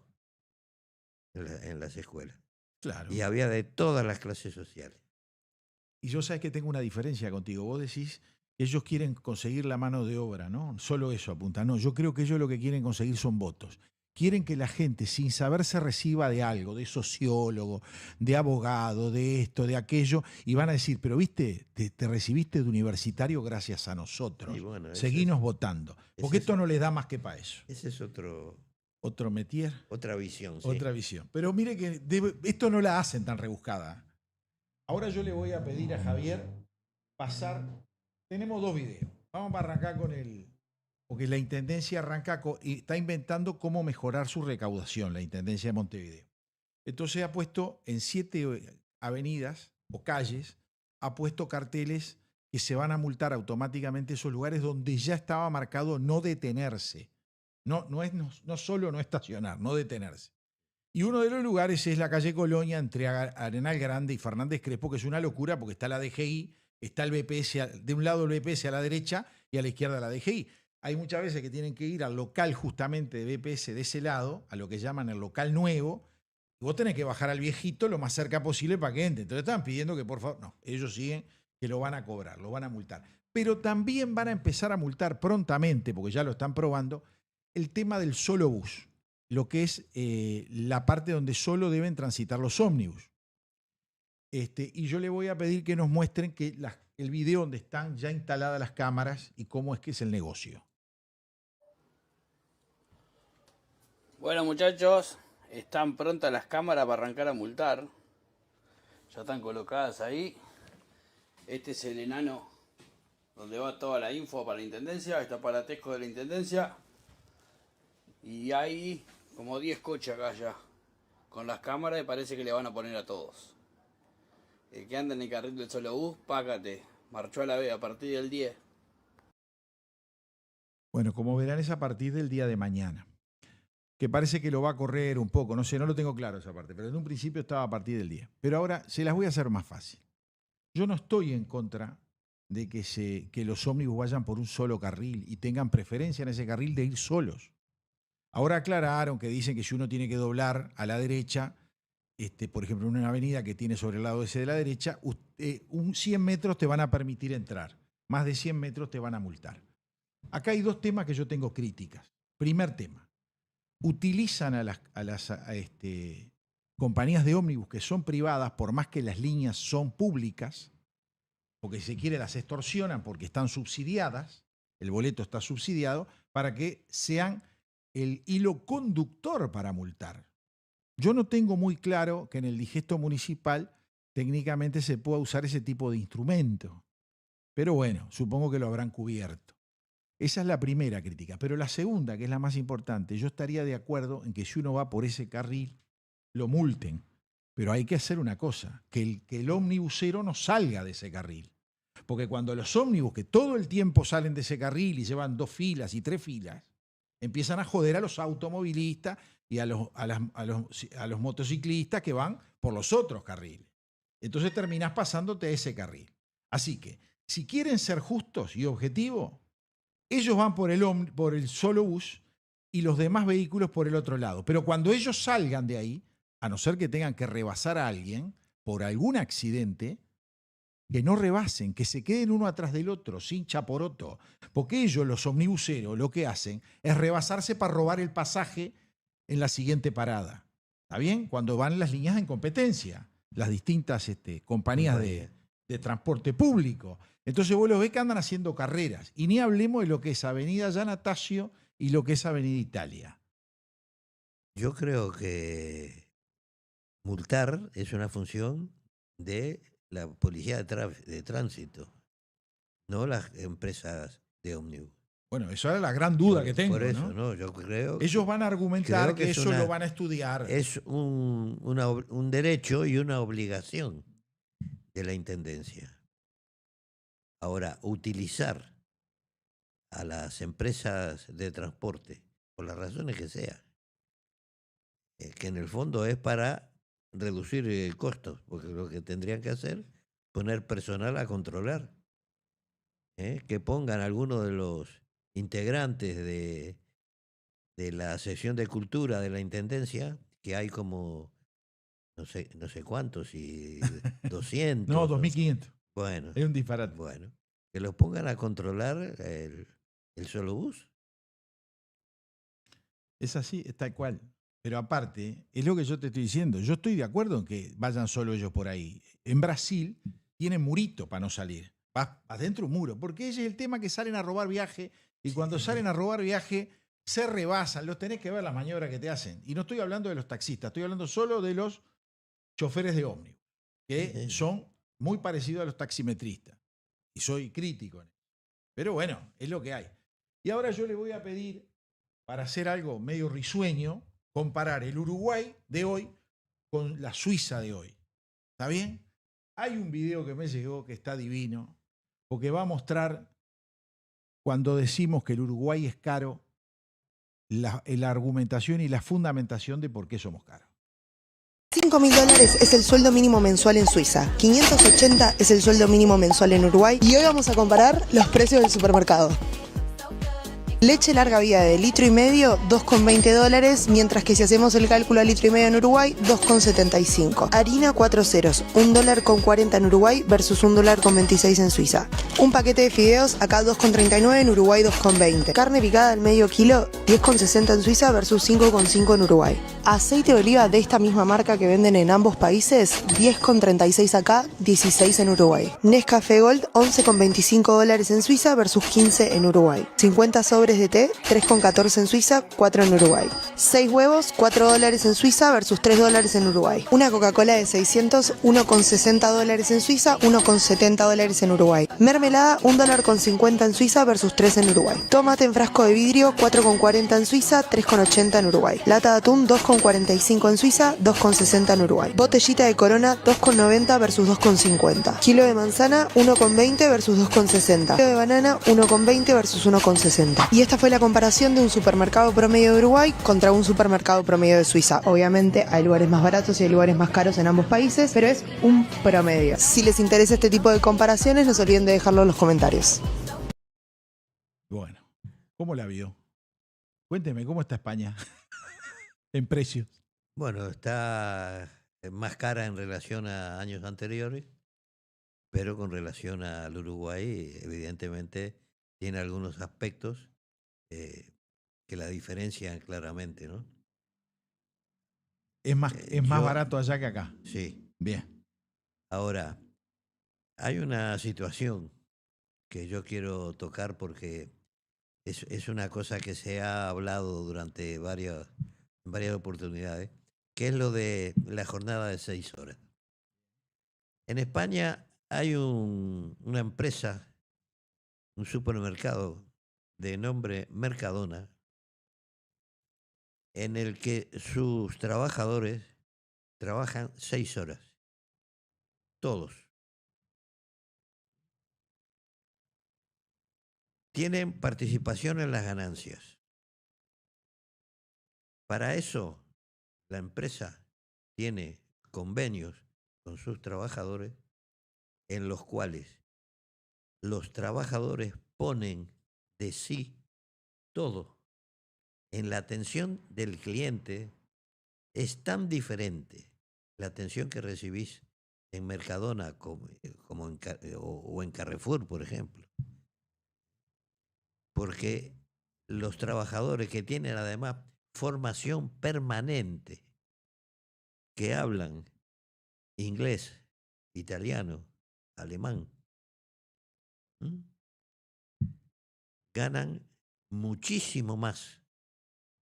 En las escuelas. Claro. Y había de todas las clases sociales. Y yo sabes que tengo una diferencia contigo. Vos decís que ellos quieren conseguir la mano de obra, ¿no? Solo eso apunta. No, yo creo que ellos lo que quieren conseguir son votos. Quieren que la gente, sin saber, se reciba de algo, de sociólogo, de abogado, de esto, de aquello, y van a decir, pero viste, te recibiste de universitario gracias a nosotros. Bueno, seguinos votando. Porque esto no les da más que para eso. Ese es otro métier. Otra visión, sí. Otra visión. Pero mire que esto no la hacen tan rebuscada. Ahora yo le voy a pedir a Javier pasar. Tenemos 2 videos. Vamos a arrancar con porque la Intendencia arranca y está inventando cómo mejorar su recaudación, la Intendencia de Montevideo. Entonces ha puesto en 7 avenidas o calles, ha puesto carteles que se van a multar automáticamente esos lugares donde ya estaba marcado no detenerse. No solo no estacionar, no detenerse. Y uno de los lugares es la calle Colonia entre Arenal Grande y Fernández Crespo, que es una locura porque está la DGI, está el BPS, de un lado el BPS a la derecha y a la izquierda la DGI. Hay muchas veces que tienen que ir al local justamente de BPS de ese lado, a lo que llaman el local nuevo, y vos tenés que bajar al viejito lo más cerca posible para que entre. Entonces están pidiendo que por favor, no, ellos siguen que lo van a cobrar, lo van a multar. Pero también van a empezar a multar prontamente, porque ya lo están probando, el tema del solo bus, lo que es la parte donde solo deben transitar los ómnibus. Y yo le voy a pedir que nos muestren el video donde están ya instaladas las cámaras y cómo es que es el negocio. Bueno, muchachos, están prontas las cámaras para arrancar a multar. Ya están colocadas ahí. Este es el enano donde va toda la info para la Intendencia. Está Palatesco de la Intendencia. Y hay como 10 coches acá ya. Con las cámaras y parece que le van a poner a todos. El que anda en el carril del solo bus, págate. Marchó a la B a partir del 10. Bueno, como verán es a partir del día de mañana. Que parece que lo va a correr un poco. No sé, no lo tengo claro esa parte. Pero en un principio estaba a partir del 10. Pero ahora se las voy a hacer más fácil. Yo no estoy en contra de que los ómnibus vayan por un solo carril y tengan preferencia en ese carril de ir solos. Ahora aclararon que dicen que si uno tiene que doblar a la derecha, por ejemplo, en una avenida que tiene sobre el lado ese de la derecha, 100 metros te van a permitir entrar. Más de 100 metros te van a multar. Acá hay dos temas que yo tengo críticas. Primer tema, utilizan a las compañías de ómnibus que son privadas, por más que las líneas son públicas, porque si se quiere las extorsionan porque están subsidiadas, el boleto está subsidiado, para que sean el hilo conductor para multar. Yo no tengo muy claro que en el digesto municipal técnicamente se pueda usar ese tipo de instrumento. Pero bueno, supongo que lo habrán cubierto. Esa es la primera crítica. Pero la segunda, que es la más importante, yo estaría de acuerdo en que si uno va por ese carril, lo multen. Pero hay que hacer una cosa, que el ómnibusero no salga de ese carril. Porque cuando los ómnibus, que todo el tiempo salen de ese carril y llevan 2 filas y 3 filas, empiezan a joder a los automovilistas y a los motociclistas que van por los otros carriles. Entonces terminás pasándote a ese carril. Así que, si quieren ser justos y objetivos, ellos van por el solo bus y los demás vehículos por el otro lado. Pero cuando ellos salgan de ahí, a no ser que tengan que rebasar a alguien por algún accidente, que no rebasen, que se queden uno atrás del otro, sin chaporoto. Porque ellos, los omnibuseros, lo que hacen es rebasarse para robar el pasaje en la siguiente parada. ¿Está bien? Cuando van las líneas en competencia, las distintas compañías de transporte público. Entonces vos los ves que andan haciendo carreras. Y ni hablemos de lo que es Avenida Giannatasio y lo que es Avenida Italia. Yo creo que multar es una función de la policía de tránsito, no las empresas de ómnibus. Bueno, eso era la gran duda que tengo. Por eso, ¿no? Yo creo ellos van a argumentar que eso lo van a estudiar. Es un derecho y una obligación de la Intendencia. Ahora, utilizar a las empresas de transporte, por las razones que sea, que en el fondo es para reducir costos, porque lo que tendrían que hacer, poner personal a controlar, que pongan algunos de los integrantes de la sección de cultura de la Intendencia, que hay como no sé cuántos, y 200. No, 2.500. Bueno. Es un disparate. Bueno, que los pongan a controlar el solo bus. Es así, es tal cual. Pero aparte, es lo que yo te estoy diciendo. Yo estoy de acuerdo en que vayan solo ellos por ahí. En Brasil tienen murito para no salir. Vas adentro un muro. Porque ese es el tema, que salen a robar viaje. Y cuando salen a robar viaje, se rebasan. Los tenés que ver las maniobras que te hacen. Y no estoy hablando de los taxistas. Estoy hablando solo de los choferes de ómnibus, que son muy parecidos a los taximetristas. Y soy crítico en eso. Pero bueno, es lo que hay. Y ahora yo le voy a pedir, para hacer algo medio risueño, comparar el Uruguay de hoy con la Suiza de hoy. ¿Está bien? Hay un video que me llegó que está divino, porque va a mostrar, cuando decimos que el Uruguay es caro, la argumentación y la fundamentación de por qué somos caros. $5.000 es el sueldo mínimo mensual en Suiza, 580 es el sueldo mínimo mensual en Uruguay, y hoy vamos a comparar los precios del supermercado. Leche larga vida de litro y medio, $2,20, mientras que si hacemos el cálculo a litro y medio en Uruguay, $2,75. Harina 4 ceros, $1,40 en Uruguay versus $1,26 en Suiza. Un paquete de fideos, acá $2,39, en Uruguay $2,20. Carne picada al medio kilo, $10,60 en Suiza versus $5,5 en Uruguay. Aceite de oliva de esta misma marca que venden en ambos países, $10,36 acá, $16 en Uruguay. Nescafé Gold, $11,25 en Suiza versus $15 en Uruguay. 50 sobres de té, $3,14 en Suiza, $4 en Uruguay. 6 huevos, $4 en Suiza versus $3 en Uruguay. Una Coca-Cola de 600, $1,60 en Suiza, $1,70 en Uruguay. Mermelada, $1,50 en Suiza versus $3 en Uruguay. Tomate en frasco de vidrio, $4,40 en Suiza, $3,80 en Uruguay. Lata de atún, $2,45 en Suiza, $2,60 en Uruguay. Botellita de Corona, $2,90 versus $2,50. Kilo de manzana, $1,20 versus $2,60. Kilo de banana, $1,20 versus $1,60. Y esta fue la comparación de un supermercado promedio de Uruguay contra un supermercado promedio de Suiza. Obviamente hay lugares más baratos y hay lugares más caros en ambos países, pero es un promedio. Si les interesa este tipo de comparaciones, no se olviden de dejarlo en los comentarios. Bueno, ¿cómo la vio? Cuénteme, ¿cómo está España en precios? Bueno, está más cara en relación a años anteriores, pero con relación al Uruguay, evidentemente tiene algunos aspectos que la diferencian claramente, ¿no? Es más Yo, barato allá que acá. sí. Bien. Ahora, hay una situación que yo quiero tocar porque es una cosa que se ha hablado durante varias oportunidades, que es lo de la jornada de 6 horas. En España hay una empresa, un supermercado de nombre Mercadona, en el que sus trabajadores trabajan 6 horas, todos. Tienen participación en las ganancias. Para eso, la empresa tiene convenios con sus trabajadores en los cuales los trabajadores ponen de sí todo. En la atención del cliente es tan diferente la atención que recibís en Mercadona como o en Carrefour, por ejemplo. Porque los trabajadores que tienen además formación permanente, que hablan inglés, italiano, alemán, ¿m? Ganan muchísimo más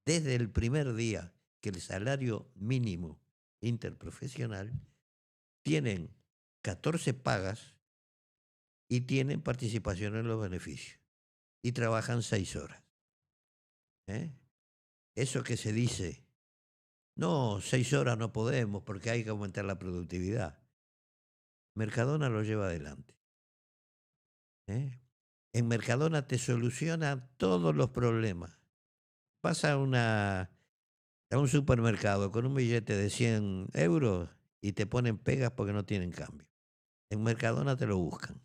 desde el primer día que el salario mínimo interprofesional, tienen 14 pagas y tienen participación en los beneficios y trabajan 6 horas. ¿Eh? Eso que se dice, no, 6 horas no podemos porque hay que aumentar la productividad. Mercadona lo lleva adelante. ¿Eh? En Mercadona te soluciona todos los problemas. Vas a un supermercado con un billete de 100 euros y te ponen pegas porque no tienen cambio. En Mercadona te lo buscan.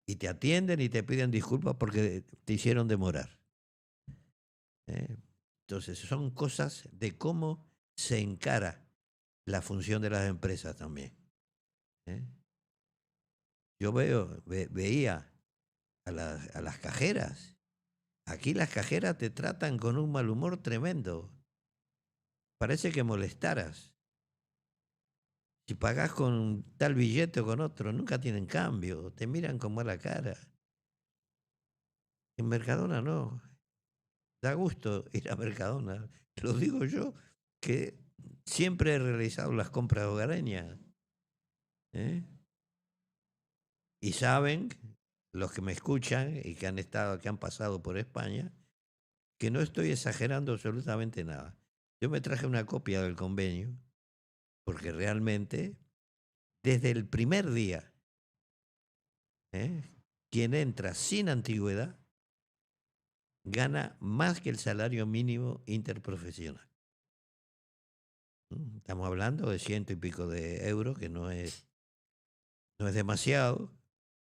Y te atienden y te piden disculpas porque te hicieron demorar. Entonces, son cosas de cómo se encara la función de las empresas también. Yo veía a las cajeras. Aquí las cajeras te tratan con un mal humor tremendo. Parece que molestaras. Si pagás con tal billete o con otro, nunca tienen cambio. Te miran con mala cara. En Mercadona no. Da gusto ir a Mercadona. Lo digo yo, que siempre he realizado las compras hogareñas. ¿Eh? Y saben, los que me escuchan y que han pasado por España, que no estoy exagerando absolutamente nada. Yo me traje una copia del convenio, porque realmente, desde el primer día, quien entra sin antigüedad gana más que el salario mínimo interprofesional. Estamos hablando de 100 y pico de euros, que no es demasiado,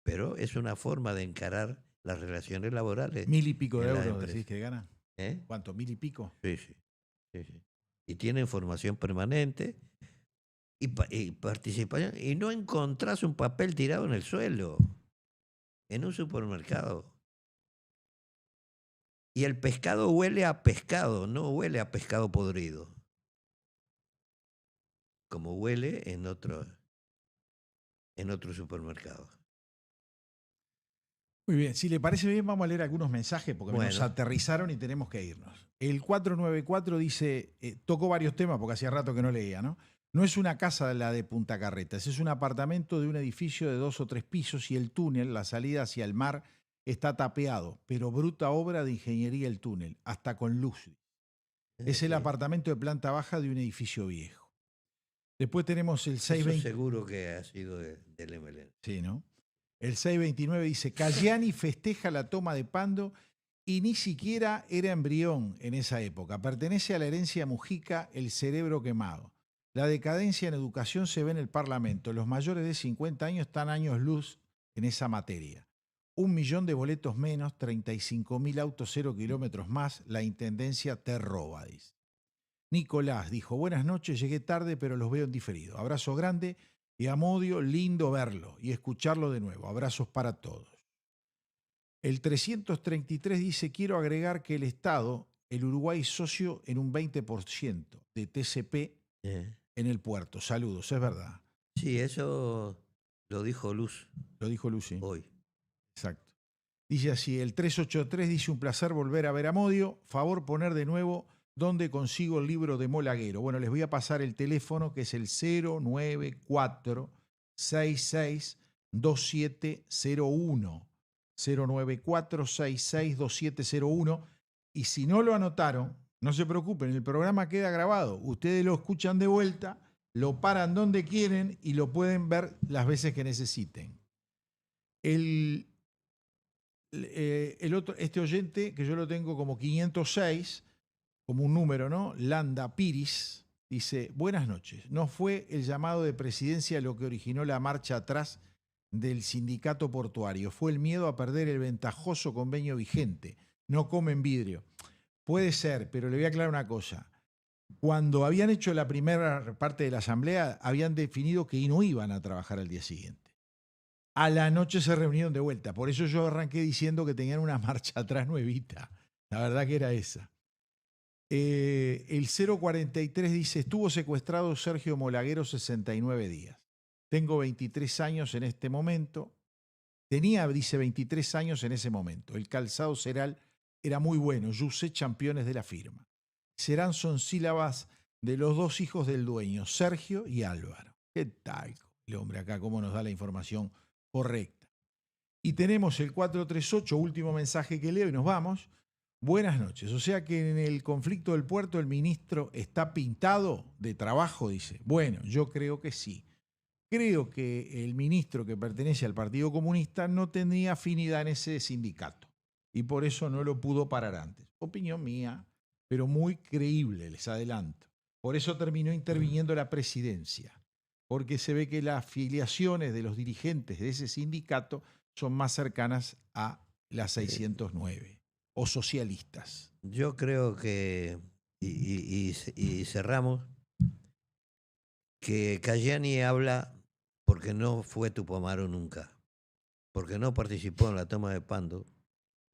pero es una forma de encarar las relaciones laborales. 1.000 y pico de euros decís que gana. ¿Eh? ¿Cuánto? 1.000 y pico. Sí. Y tienen formación permanente y participación. Y no encontrás un papel tirado en el suelo, en un supermercado. Y el pescado huele a pescado, no huele a pescado podrido. Como huele en otro supermercado. Muy bien, si le parece bien, vamos a leer algunos mensajes porque Bueno. nos aterrizaron y tenemos que irnos. El 494 dice, tocó varios temas porque hacía rato que no leía, ¿no? No es una casa la de Punta Carretas, es un apartamento de un edificio de 2 o 3 pisos y el túnel, la salida hacia el mar, está tapeado, pero bruta obra de ingeniería el túnel, hasta con luz. Es el apartamento de planta baja de un edificio viejo. Después tenemos el 620. Eso seguro que ha sido del MLN. Sí, ¿no? El 629 dice, Cayani festeja la toma de Pando y ni siquiera era embrión en esa época. Pertenece a la herencia Mujica, el cerebro quemado. La decadencia en educación se ve en el Parlamento. Los mayores de 50 años están años luz en esa materia. 1 millón de boletos menos, 35.000 autos 0 kilómetros más, la intendencia te roba, dice. Nicolás dijo, buenas noches, llegué tarde, pero los veo en diferido. Abrazo grande y Amodio, lindo verlo y escucharlo de nuevo. Abrazos para todos. El 333 dice, quiero agregar que el Estado, el Uruguay socio en un 20% de TCP en el puerto. Saludos, es verdad. Sí, eso lo dijo Luz. Lo dijo Luz, sí. Hoy. Exacto. Dice así, el 383 dice, un placer volver a ver a Amodio. Favor poner de nuevo dónde consigo el libro de Molaguero. Bueno, les voy a pasar el teléfono que es el 094-662701. 094-662701. Y si no lo anotaron, no se preocupen, el programa queda grabado. Ustedes lo escuchan de vuelta, lo paran donde quieren y lo pueden ver las veces que necesiten. Este oyente, que yo lo tengo como 506, como un número, ¿no? Landa Piris, dice, buenas noches. No fue el llamado de presidencia lo que originó la marcha atrás del sindicato portuario. Fue el miedo a perder el ventajoso convenio vigente. No comen vidrio. Puede ser, pero le voy a aclarar una cosa. Cuando habían hecho la primera parte de la asamblea, habían definido que no iban a trabajar al día siguiente. A la noche se reunieron de vuelta. Por eso yo arranqué diciendo que tenían una marcha atrás nuevita. La verdad que era esa. El 043 dice, estuvo secuestrado Sergio Molaguero 69 días. Tengo 23 años en este momento. Tenía, dice, 23 años en ese momento. El calzado Seral era muy bueno. Yo usé championes de la firma. Serán son sílabas de los dos hijos del dueño, Sergio y Álvaro. ¿Qué tal el hombre acá? ¿Cómo nos da la información correcta? Y tenemos el 438, último mensaje que leo y nos vamos. Buenas noches. O sea que en el conflicto del puerto el ministro está pintado de trabajo, dice. Bueno, yo creo que sí. Creo que el ministro que pertenece al Partido Comunista no tenía afinidad en ese sindicato y por eso no lo pudo parar antes. Opinión mía, pero muy creíble, les adelanto. Por eso terminó interviniendo la presidencia, porque se ve que las afiliaciones de los dirigentes de ese sindicato son más cercanas a las 609 o socialistas. Yo creo que, y cerramos, que Cayani habla porque no fue Tupamaro nunca, porque no participó en la toma de Pando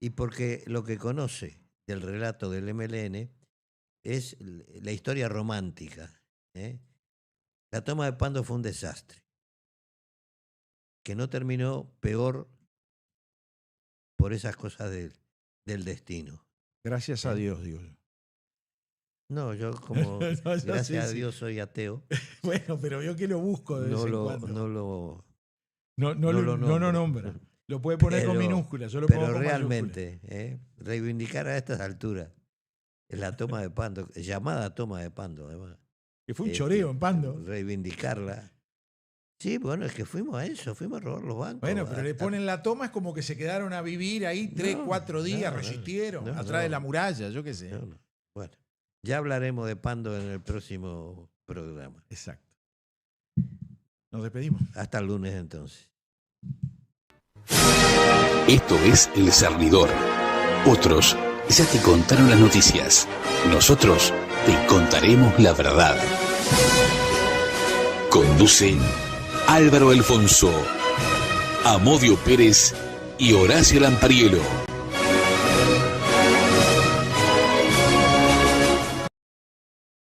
y porque lo que conoce del relato del MLN es la historia romántica. La toma de Pando fue un desastre, que no terminó peor por esas cosas del destino. Gracias a Dios, digo. No, yo como gracias a Dios soy ateo. Bueno, pero yo que lo busco de vez en cuando. No lo nombra. Lo puede poner con minúsculas. Yo lo pero pongo con realmente, reivindicar a estas alturas la toma de Pando, llamada toma de Pando, además. Que fue un choreo en Pando. Reivindicarla. Sí, bueno, es que fuimos a eso, fuimos a robar los bancos. Bueno, pero le ponen la toma, es como que se quedaron a vivir ahí 3, 4 días, resistieron, atrás de la muralla, yo qué sé. Bueno, ya hablaremos de Pando en el próximo programa. Exacto. Nos despedimos. Hasta el lunes entonces. Esto es El Cernidor. Otros ya te contaron las noticias. Nosotros te contaremos la verdad. Conduce Álvaro Alfonso, Amodio Pérez y Horacio Lampariello.